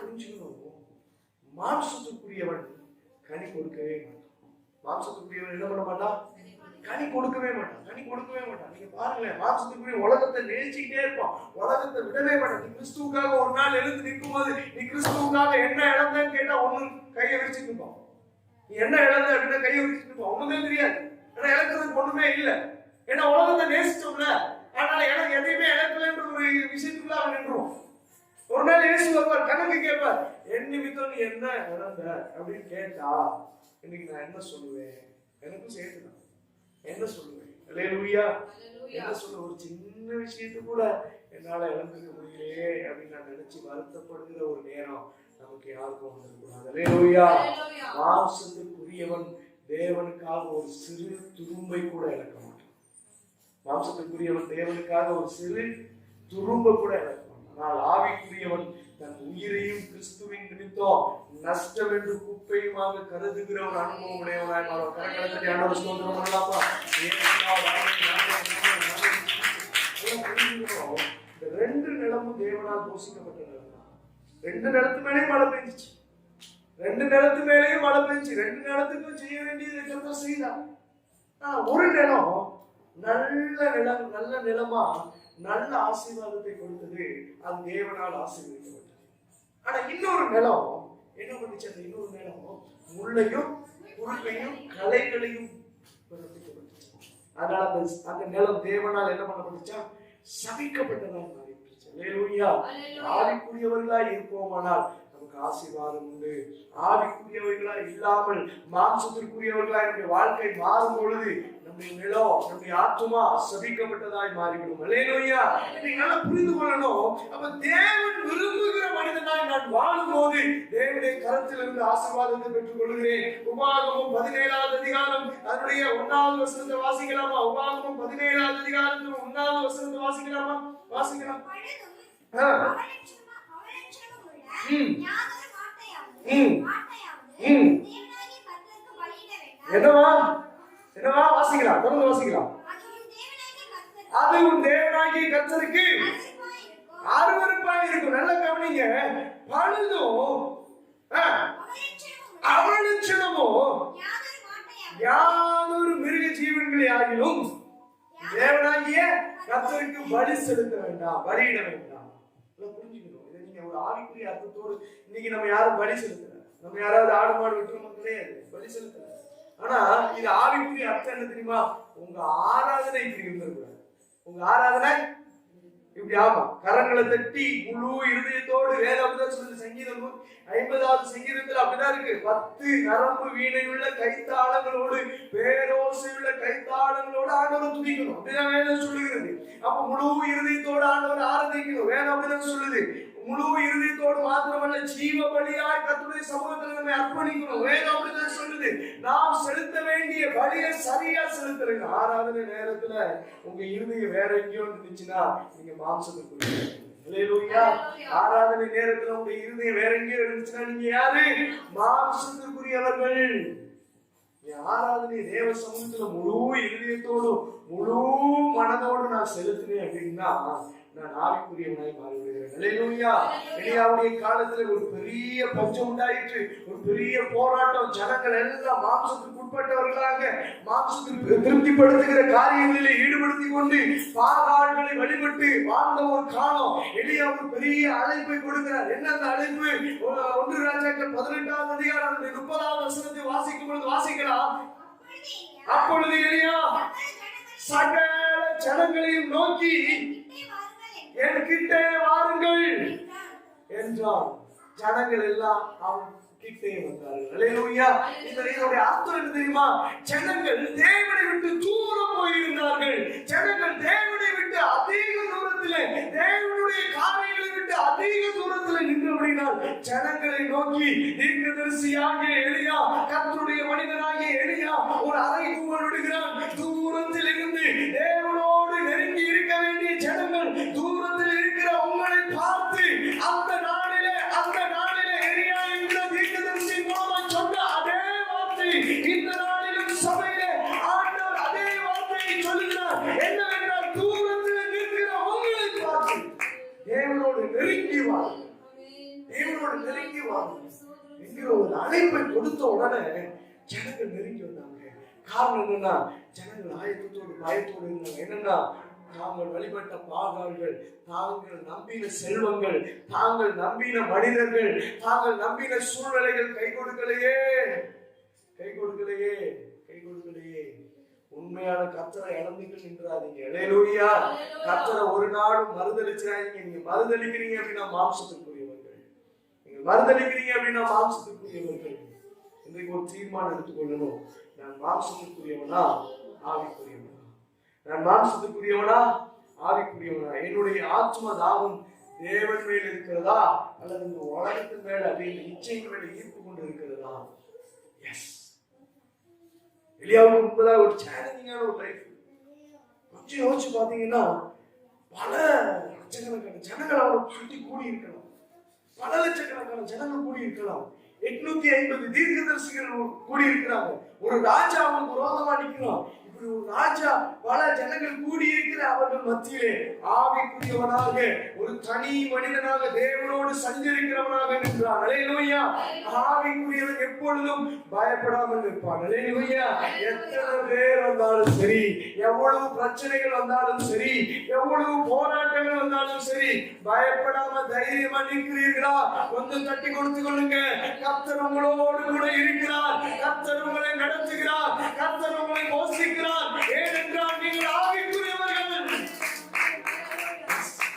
புரிஞ்சுக்கணும், மாம்சத்துக்குரியவன் கனி கொடுக்கவே மாட்டான். மாம்சத்துக்குரியவன் என்ன பண்ண மாட்டான்? கனி கொடுக்கவே மாட்டான். நீங்க பாருங்களேன், மாம்சத்துக்குரிய உலகத்தை நேசிக்கிட்டே இருப்பான், உலகத்தை விடவே மாட்டான். நீ கிறிஸ்துவுக்காக ஒரு நாள் எழுந்து நிற்கும் போது நீ கிறிஸ்துவுக்காக என்ன இழந்தேன்னு கேட்டா ஒண்ணு கையை விரிச்சுட்டு இருப்பான். நீ என்ன இழந்த அப்படின்னா கையை விரிச்சுட்டு இருப்பான். ஒண்ணுமே தெரியாது, ஏன்னா இழக்கிறதுக்கு ஒண்ணுமே இல்லை. ஏன்னா உலகத்தை நேசிச்சோம்ல, அதனால எனக்கு எதையுமே இழக்கலன்ற ஒரு விஷயத்துக்குள்ள அவன் நின்றும். ஒரு நாள் இயேசு வருவார், கணக்கு கேட்பார், என் நிமித்தம் நீ என்ன இழந்த அப்படின்னு கேட்டா இன்னைக்கு நான் என்ன சொல்லுவேன்? எனக்கும் சேர்த்துதான் என்ன சொல்லுவேன்? அல்லேலூயா. என்ன சொல்ல, ஒரு சின்ன விஷயத்து கூட என்னால இழந்துக்க முடியலையே அப்படின்னு நான் நினைச்சு வருத்தப்படுகிற ஒரு நேரம் நமக்கு யாருக்கும் வந்துடக்கூடாது. அல்லேலூயா. மாம்சத்துக்குரியவன் தேவனுக்காக ஒரு சிறு துரும்பை கூட இழக்க மாட்டான். மாம்சத்துக்குரியவன் தேவனுக்காக ஒரு சிறு துரும்பை கூட இழக்க மாட்டான். ஆனால் ஆவிக்குரியவன் தன் உயிரையும் கிறிஸ்துவின் நிமித்தம் நஷ்டம் என்று குப்பையுமாக கருதுகிற ஒரு அனுபவம் உடையவனாய் மாறும். கரங்களை ஆண்டவர் ஸ்தோத்திரம் பண்ணலாமா? இந்த 2 நிலமும் தேவனால் போஷிக்கப்பட்ட நிலம் தான். 2 நிலத்து மேலே மழை பெஞ்சிச்சு. 2 நிலத்து மேலேயும் மழை பெஞ்சு 2 நிலத்துக்கும் செய்ய வேண்டியது கர்த்தர் செய்தார். ஒரு நிலம் நல்ல நிலமா நல்ல ஆசீர்வாதத்தை கொடுத்தது, அது தேவனால் ஆசீர்வதிக்கப்பட்டது. ஆனா இன்னொரு நிலம் என்ன பண்ணுச்சு? அந்த இன்னொரு நிலம் முள்ளையும் குறுக்கையும் களைகளையும் பிறப்பிக்கப்பட்டுச்சு. அதனால அந்த நிலம் தேவனால் என்ன பண்ணப்பட்டுச்சா? சபிக்கப்பட்டதாக மாறிடுச்சு. அல்லேலூயா. ஆவிக்குரியவர்களாய் இருப்போமானால் நமக்கு ஆசீர்வாதம் உண்டு. ஆவிக்குரியவர்களா இல்லாமல் மாம்சத்திற்குரியவர்களா நம்முடைய வாழ்க்கை மாறும் பொழுது நம்முடைய நிலம், நம்முடைய ஆத்துமா சபிக்கப்பட்டதாய் மாறிவிடும். அல்லேலூயா. நீங்க நல்லா புரிந்து கொள்ளணும். அப்ப தேவன் விரும்புகிற மனிதனாய் நான் வாழும்போது தேவனுடைய கரத்திலிருந்து ஆசீர்வாதத்தை பெற்றுக் கொள்கிறேன். உபாகமம் 17வது அதிகாரம் அதனுடைய 1வது வசனத்தை வாசிக்கலாமா? உபாகமம் 17வது அதிகாரத்தில் 1வது வசனத்தை வாசிக்கலாமா? வாசிக்கலாம். என்னவா வாசிக்கலாம்? தொடர்ந்து வாசிக்கலாம். அது உன் தேவனாகிய கர்த்தருக்கு அருவருப்பாய் இருக்கும். நல்ல கவனிங்க. பழுதும் அவலட்சணமோ யாதொரு மிருக ஜீவன்களை ஆகிலும் தேவனாகிய கர்த்தருக்கு பலி செலுத்த வேண்டாம், பலியிட வேண்டாம். புரிஞ்சுக்கணும். இதை நீங்க ஒரு ஆவிக்குரிய அர்த்தத்தோடு இன்னைக்கு நம்ம யாரும் பலி செலுத்தல. நம்ம யாராவது ஆடு மாடு வெட்டுறோம் கிடையாது, பலி செலுத்தல. ஆனா இது ஆவிக்குரிய அர்த்தம் என்ன தெரியுமா? உங்க ஆராதனை இப்படி இருந்திருக்கூடாது. உங்க ஆராதனை இப்படி ஆமா கரங்களை தட்டி முழு இருதயத்தோடு வேதம் சொல்லுது. சங்கீதம் 50வது சங்கீதத்தில் அப்படிதான் இருக்கு. 10 நரம்பு வீணையுள்ள கைத்தாளங்களோடு பேரோசையுள்ள கைத்தாளங்களோடு ஆண்டவரை துதிக்கணும். அப்படிதான் வேதம் சொல்லுகிறது. அப்ப முழு இருதயத்தோடு ஆண்டவரை ஆராதிக்கணும். வேதம் அப்படிதான் சொல்லுது. முழு இருதயத்தோடு மாத்திரமல்ல ஜீவ பலியாய் கர்த்தருடைய சமூகத்தில் நம்மை அர்ப்பணிக்கணும். வேதம் அப்படிதான் சொல்லுது. நாம் செலுத்த வேண்டிய பலியை சரியா செலுத்துறீங்க. ஆராதனை நேரத்துல உங்க இருதயம் வேற எங்கேயோ இருந்துச்சுன்னா நீங்க மாம்சத்துக்குரிய. அல்லேலூயா. ஆராதனை நேரத்துல உங்க இருதயம் வேற எங்கேயோ இருந்துச்சுன்னா நீங்க யாரு? மாம்சத்துக்குரியவர்கள். ஆராதனை தேவ சமூகத்துல முழு இருதயத்தோடு முழு மனதோடு நான் செலுத்தினேன் அப்படின்னா நான் ஆவிக்குரியவனாய் மாறிவிடுகிறேன். அல்லேலூயா. எலியாவுடைய காலத்துல ஒரு பெரிய பஞ்சம் உண்டாயிற்று, ஒரு பெரிய போராட்டம். ஜனங்கள் எல்லாம் மாம்சத்துக்கு உட்பட்டவர்களாக மாம்சத்துக்கு திருப்திப்படுத்துகிற காரியங்களில் ஈடுபடுத்திக் கொண்டு பாகால்களை வழிபட்டு வாழ்ந்த ஒரு காலம். எலியா ஒரு பெரிய அழைப்பை கொடுக்கிறார். என்ன அந்த அழைப்பு? 1 ராஜாக்கள் 18வது அதிகாரம் 30வது வசனத்தை வாசிக்கும் பொழுது வாசிக்கலாம். அப்பொழுது எலியா சகல ஜனங்களையும் நோக்கி என்கிட்டே வாருங்கள் என்றார். ஜனங்கள் எல்லாம் அவன் கிட்டே வந்தார்கள். அல்லேலூயா. இதனுடைய அர்த்தம் என்ன தெரியுமா? ஜனங்கள் தேவனை விட்டு தூரம் போயிருந்தார்கள். ஜனங்கள் தேவனை விட்டு அதிக தூரத்திலே, தேவனுடைய காரியங்களை விட்டு அதிக தூரத்திலே நின்றபடினால் ஜனங்களை நோக்கி தீர்க்கதரிசியாகிய எலியா, கர்த்தருடைய மனிதனாகிய எலியா ஒரு அறைகூவல் விடுகிறான். தூரத்தில் இருந்து தேவனோடு நெருங்கி இருக்க வேண்டிய ஜனங்கள் தூரத்தில் இருக்கிற உங்களை பார்த்து அந்த நாளிலே எலியா என்ற தீர்க்கதரிசி மூலமா சொன்ன அதே வார்த்தை இந்த நாளிலும் சபையிலே ஆண்டவர் அதே வார்த்தையை சொல்லுகிறார். என்னவென்றால் தூரத்தில் இருக்கிற உங்களை பார்த்து தேவனோடு நெருங்கி வாருங்கள், தேவனோடு நெருங்கி வாருங்கள் என்கிற ஒரு அழைப்பை கொடுத்த உடனே ஜனங்கள் நெருங்கி வந்தாங்க. காரணம் என்னன்னா ஜனங்கள் ஆயத்தத்தோடு பயத்தோடு இருந்தாங்க. என்னன்னா தாங்கள் வழிபட்ட பாகால்கள், தாங்கள் நம்பின செல்வங்கள், தாங்கள் நம்பின மனிதர்கள், தாங்கள் நம்பின சூழ்நிலைகள் கை கொடுக்கலையே. உண்மையான கர்த்தரை இழந்துட்டு நின்றாதீங்க. அல்லேலூயா. கர்த்தரை ஒரு நாளும் மறுதலிச்சிடாதீங்க. நீங்க மறுதலிக்கிறீங்க அப்படின்னா மாம்சத்துக்குரியவர்கள். நீங்க மறுதலிக்கிறீங்க அப்படின்னா மாம்சத்துக்குரியவர்கள். இன்றைக்கு ஒரு தீர்மானம் எடுத்துக்கொள்ளணும். நான் மாம்சத்துக்குரியவனா ஆவிக்குரியவனா? நான் மாம்சத்துக்குரியவனா ஆவிக்குரியவனா? என்னுடைய ஆத்ம தாகம் தேவன் மேல் இருக்கிறதா அல்லது இந்த உலகத்தின் மேல அப்படின்னு இச்சையின் மேல ஈர்ப்பு கொண்டு இருக்கிறதா? எஸ். எலியாவுக்கு முன்பதாக ஒரு சேலஞ்சிங்கான ஒரு லைஃப். கொஞ்சம் யோசிச்சு பாத்தீங்கன்னா பல லட்சக்கணக்கான ஜனங்கள் அவரை சுற்றி கூடி இருக்கலாம். பல லட்சக்கணக்கான ஜனங்கள் கூடி இருக்கலாம். 850 தீர்க்கதரிசிகள் கூடி இருக்கிறாங்க. ஒரு ராஜா அவனுக்கு விரோதமா நிற்கிறான். இப்படி ஒரு ராஜா பல ஜனங்கள் கூடியிருக்கிற அவர்கள் மத்தியிலே ஆவிக்குரியவனாக ஒரு தனி மனிதனாக தேவனோடு சஞ்சரிக்கிறவனாக நின்றான். அல்லேலூயா. ஆவிக்குரியவன் எப்பொழுதும் பயப்படாமல் இருப்பான். அல்லேலூயா. எத்தனை பேர் வந்தாலும் சரி, எவ்வளவு பிரச்சனைகள் வந்தாலும் சரி, எவ்வளவு போராட்டங்கள் வந்தாலும் சரி, பயப்படாம தைரியமா நிற்கிறீர்களா? கொஞ்சம் தட்டி கொடுத்து கொள்ளுங்க. கர்த்தர் உங்களோடு கூட இருக்கிறார். கர்த்தர் உங்களை நடத்துகிறார். கர்த்தர் உங்களை போஷிக்கிறார். ஏனென்றால் நீங்கள் ஆவிக்குரியவர்கள்.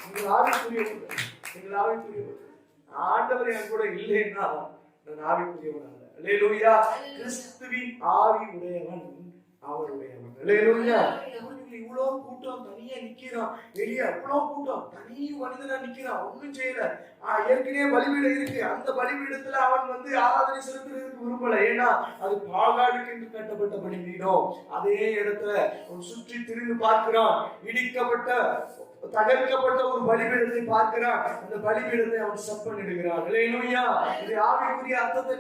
நீங்கள் ஆவிக்குரியவர்கள். நீங்கள் ஆவிக்குரியவர்கள். ஆண்டவர் என் கூட இல்லைன்னா நான் ஆவிக்குரியவன் அல்ல. அல்லேலூயா. கிறிஸ்துவின் ஆவி உடையவன் அவருடையவன். அல்லேலூயா. இவ்வளவு கூட்டம் தனியா நிக்கிறான். வெளியே அவ்வளவு கூட்டம் தனி மனிதனா நிக்கிறான். ஒண்ணும் செய்யல. ஏற்கனவே பலிபீடம் இருக்கு. அந்த பலிபீடத்துல அவன் ஆராதனை செலுத்துறதுக்கு விரும்பல. ஏன்னா அது பாகாலுக்கு என்று கட்டப்பட்ட பலிபீடம். அதே இடத்துல அவன் சுற்றி திரிந்து பார்க்கிறான். இடிக்கப்பட்ட தகர்க்கப்பட்ட ஒரு பலிபீடத்தை பார்க்கிறான். அந்த பலிபீடத்தை அவன் செப்பனிடுகிறான். அல்லேலூயா. இது ஆவிக்குரிய அர்த்தத்தை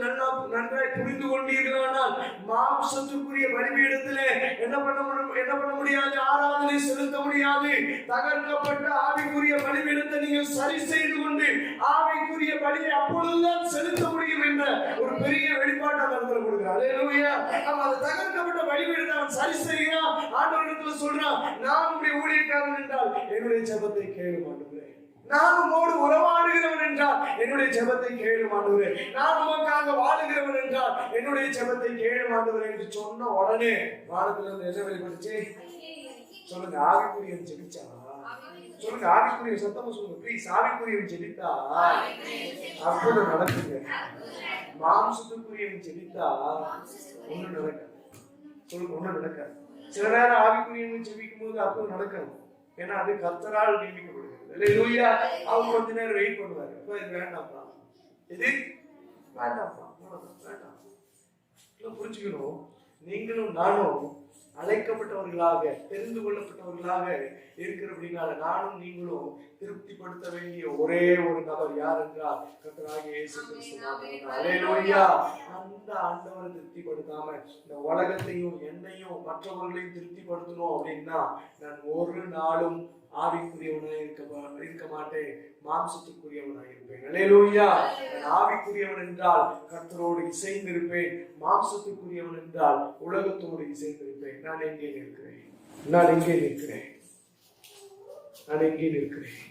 நன்றாய் புரிந்து கொண்டீர்களானால் மாம்சத்துக்குரிய பலிபீடத்திலே என்ன பண்ண முடியாது? ஆராதனை செலுத்த முடியாது. தகர்க்கப்பட்ட ஆவிக்குரிய பலிபீடத்தை நீங்கள் சரி செய்து கொண்டு ஆவிக்குரிய பலியை அப்பொழுதுதான் செலுத்த முடியும் என்ற ஒரு பெரிய வெளிப்பாட்டை நடந்து கொடுக்கிறார். அல்லேலூயா. அந்த தகர்க்கப்பட்ட பலிபீடத்தை அவன் சரி செய்கிறான். ஆண்டவரிடத்தில் சொல்றான், நான் உடைய ஊழியக்காரன் என்றால் என்னுடைய ஜெபத்தை கேளும் ஆண்டவரே. நான் உம்மோடு உறவாடுகிறவன் என்றால் என்னுடைய ஜெபத்தை கேளும் ஆண்டவரே. நான் உமக்காக வாழுகிறவன் என்றால் என்னுடைய ஜெபத்தை கேளும் ஆண்டவரே என்று சொன்ன உடனே வானத்திலிருந்து என்ன வெளிப்படுச்சு? சொல்லுங்க. ஆவிக்குரியவன் ஜெபிச்சா. சொல்லுங்க. ஆவிக்குரிய சத்தமா சொல்லுங்க ப்ளீஸ். ஆவிக்குரியவன் ஜெபித்தா அற்புதம் நடக்குங்க. மாம்சத்துக்குரியவன் ஜெபித்தா ஒண்ணும் நடக்காது. சொல்லுங்க. ஒண்ணும் நடக்காது. சில நேரம் ஆவிக்குரியவன் ஜெபிக்கும் போது அற்புதம் நடக்காது. ஏன்னா அது கர்த்தரால் நியமிக்கப்படுகிறது. அல்லேலூயா. அவங்க கொஞ்ச நேரம் வெயிட் பண்ணுவாரு. அப்ப இது வேண்டாம்ப்பா, இது வேண்டாம்ப்பா, வேண்டாம். புரிஞ்சுக்கணும். நீங்களும் நானும் அழைக்கப்பட்டவர்களாக தெரிந்து கொள்ளப்பட்டவர்களாக இருக்கிறபடினால நானும் நீங்களும் திருப்திப்படுத்த வேண்டிய ஒரே ஒரு நபர் யார் என்றால் கர்த்தராகிய இயேசு கிறிஸ்து. அல்லேலூயா. அந்த ஆண்டவரை திருப்திப்படுத்தாம இந்த உலகத்தையும் என்னையும் மற்றவர்களையும் திருப்திப்படுத்தணும் அப்படின்னா நான் ஒரு நாளும் ஆவிக்குரியவனாய் இருக்க மாட்டேன். மாம்சத்துக்குரியவனாய் இருப்பேன். அல்லேலூயா. நான் ஆவிக்குரியவன் என்றால் கர்த்தரோடு இசைந்து இருப்பேன். மாம்சத்துக்குரியவன் என்றால் உலகத்தோடு இசைந்திருப்பேன். நான் எங்கே நிற்கிறேன்? நான் எங்கே நிற்கிறேன்? நான் எங்கே நிற்கிறேன்?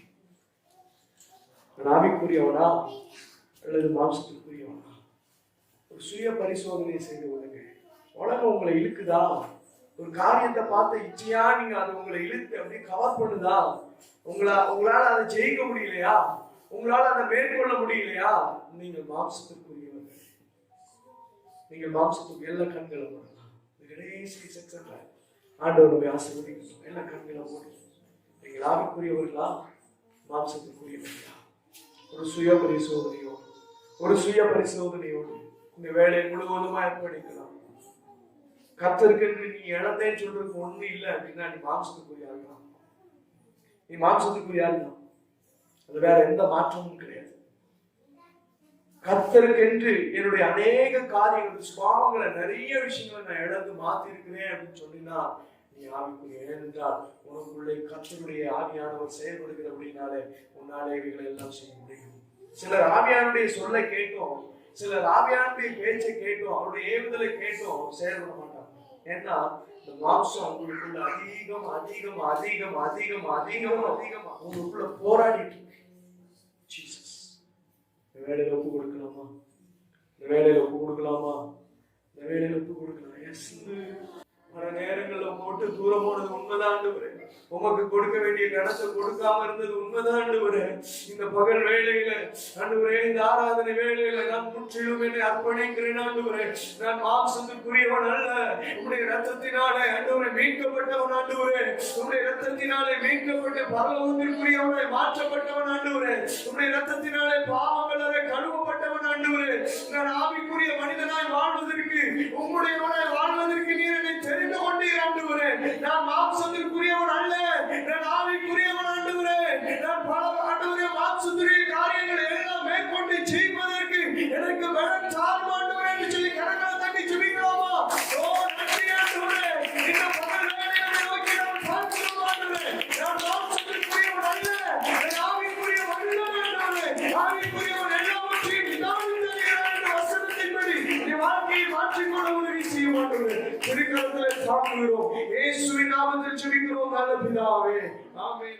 நான் ஆவிக்குரியவனா அல்லது மாம்சத்துக்குரியவனா? ஒரு சுய பரிசோதனை செய்து கொள்ளுங்க. உலகம் உங்களை இழுக்குதா? ஒரு காரியத்தை பார்த்து இச்சையா நீங்க அது உங்களை இழுத்து அப்படியே கவர் பண்ணுதா? உங்களால அதை ஜெயிக்க முடியலையா? உங்களால அதை மேற்கொள்ள முடியலையா? நீங்கள் மாம்சத்துக்குரியவர்கள். நீங்கள் மாம்சத்துக்கு எல்லா கண்களை போடலாம். கடைசி செக்ஷன்ல ஆண்டவருடைய ஆசீர்வதிக்கணும். எல்லா கண்களை போடுங்க. நீங்கள் ஆவிக்குரியவர்களா மாம்சத்துக்குரியவர்களா? ஒரு சுய பரிசோதனையோடு இந்த வேலையை முழுவதுமா ஏற்படுத்தலாம். கர்த்தருக்கு நீ இழந்தேன்னு சொல்றதுக்கு ஒண்ணு இல்லை அப்படின்னா நீ மாம்சத்துக்குரிய ஆள் தான். நீ மாம்சத்துக்குரிய ஆள் தான். அது வேற எந்த மாற்றமும் கிடையாது. கர்த்தருக்கென்று என்னுடைய அநேக காரியங்கள் சுபாவங்களை நிறைய விஷயங்களை நான் இழந்து மாத்தி இருக்கிறேன் அப்படின்னு சொன்னா நீ ஆவிக்குரிய. ஏனென்றால் உனக்குள்ளே கர்த்தருடைய ஆவியானவர் செயல்படுகிற அப்படின்னாலே உன்னாலே இவைகளை எல்லாம் செய்ய முடியும். சிலர் ஆவியானுடைய சொல்லை கேட்டோம், சிலர் ஆவியானுடைய பேச்சை கேட்டோம், அவருடைய ஏவுதலை கேட்டோம், செயல்பட மாட்டாங்க. ஏன்னா இந்த மாம்சம் அவங்களுக்குள்ள அதிகமா உங்களுக்குள்ள போராடிட்டு இருக்கு. ஜீசஸ் இந்த வேலையில ஒப்பு கொடுக்கலாமா? இந்த வேலையில ஒப்பு கொடுக்கலாம். எஸ். பல நேரங்கள்ல போட்டு தூரம் போனது உண்மைதான் ஆண்டவரே. உமக்கு கொடுக்க வேண்டிய கணத்தை கொடுக்காம இருந்தது உண்மைதான் ஆண்டவரே. இந்த பகல் வேளையில ஆண்டவரே, இந்த ஆராதனை வேளையில நான் முற்றிலும் என்னை அர்ப்பணிக்கிறேன் ஆண்டவரே. நான் மாம்சத்துக்குரியவன் அல்ல. உம்முடைய ரத்தத்தினாலே ஆண்டவரே மீட்கப்பட்டவன் ஆண்டவரே. உம்முடைய ரத்தத்தினாலே மீட்கப்பட்ட பரலோகத்திற்குரியவனாய் மாற்றப்பட்டவன் ஆண்டவரே. உம்முடைய ரத்தத்தினாலே பாவங்களே கழுவப்பட்டவன் ஆண்டவரே. நான் ஆவிக்குரிய மனிதனாய் வாழ்வதற்கு, உம்முடையவனாய் வாழ்வதற்கு நீர் என்னை தெரிந்து கொண்டீர் ஆண்டவரே. நான் மாம்சத்திற்குரியவன் அல்ல, நான் ஆவிக்குரியவன் ஆண்டவரே. நான் பல ஆண்டவரே மாம்சத்துடைய காரியங்களை எல்லாம் மேற்கொண்டு ஜெயிப்பதற்கு எனக்கு பலன் தாரும் ஆண்டவரே என்று சொல்லி கரங்களை தட்டி ஜெபிக்கலாமா? ஓ நன்றி ஆண்டவரே. இந்த பகல் இயேசுவின் நாமத்தில் ஜெபிக்கிறோம் நல்ல பிதாவே. ஆமென்.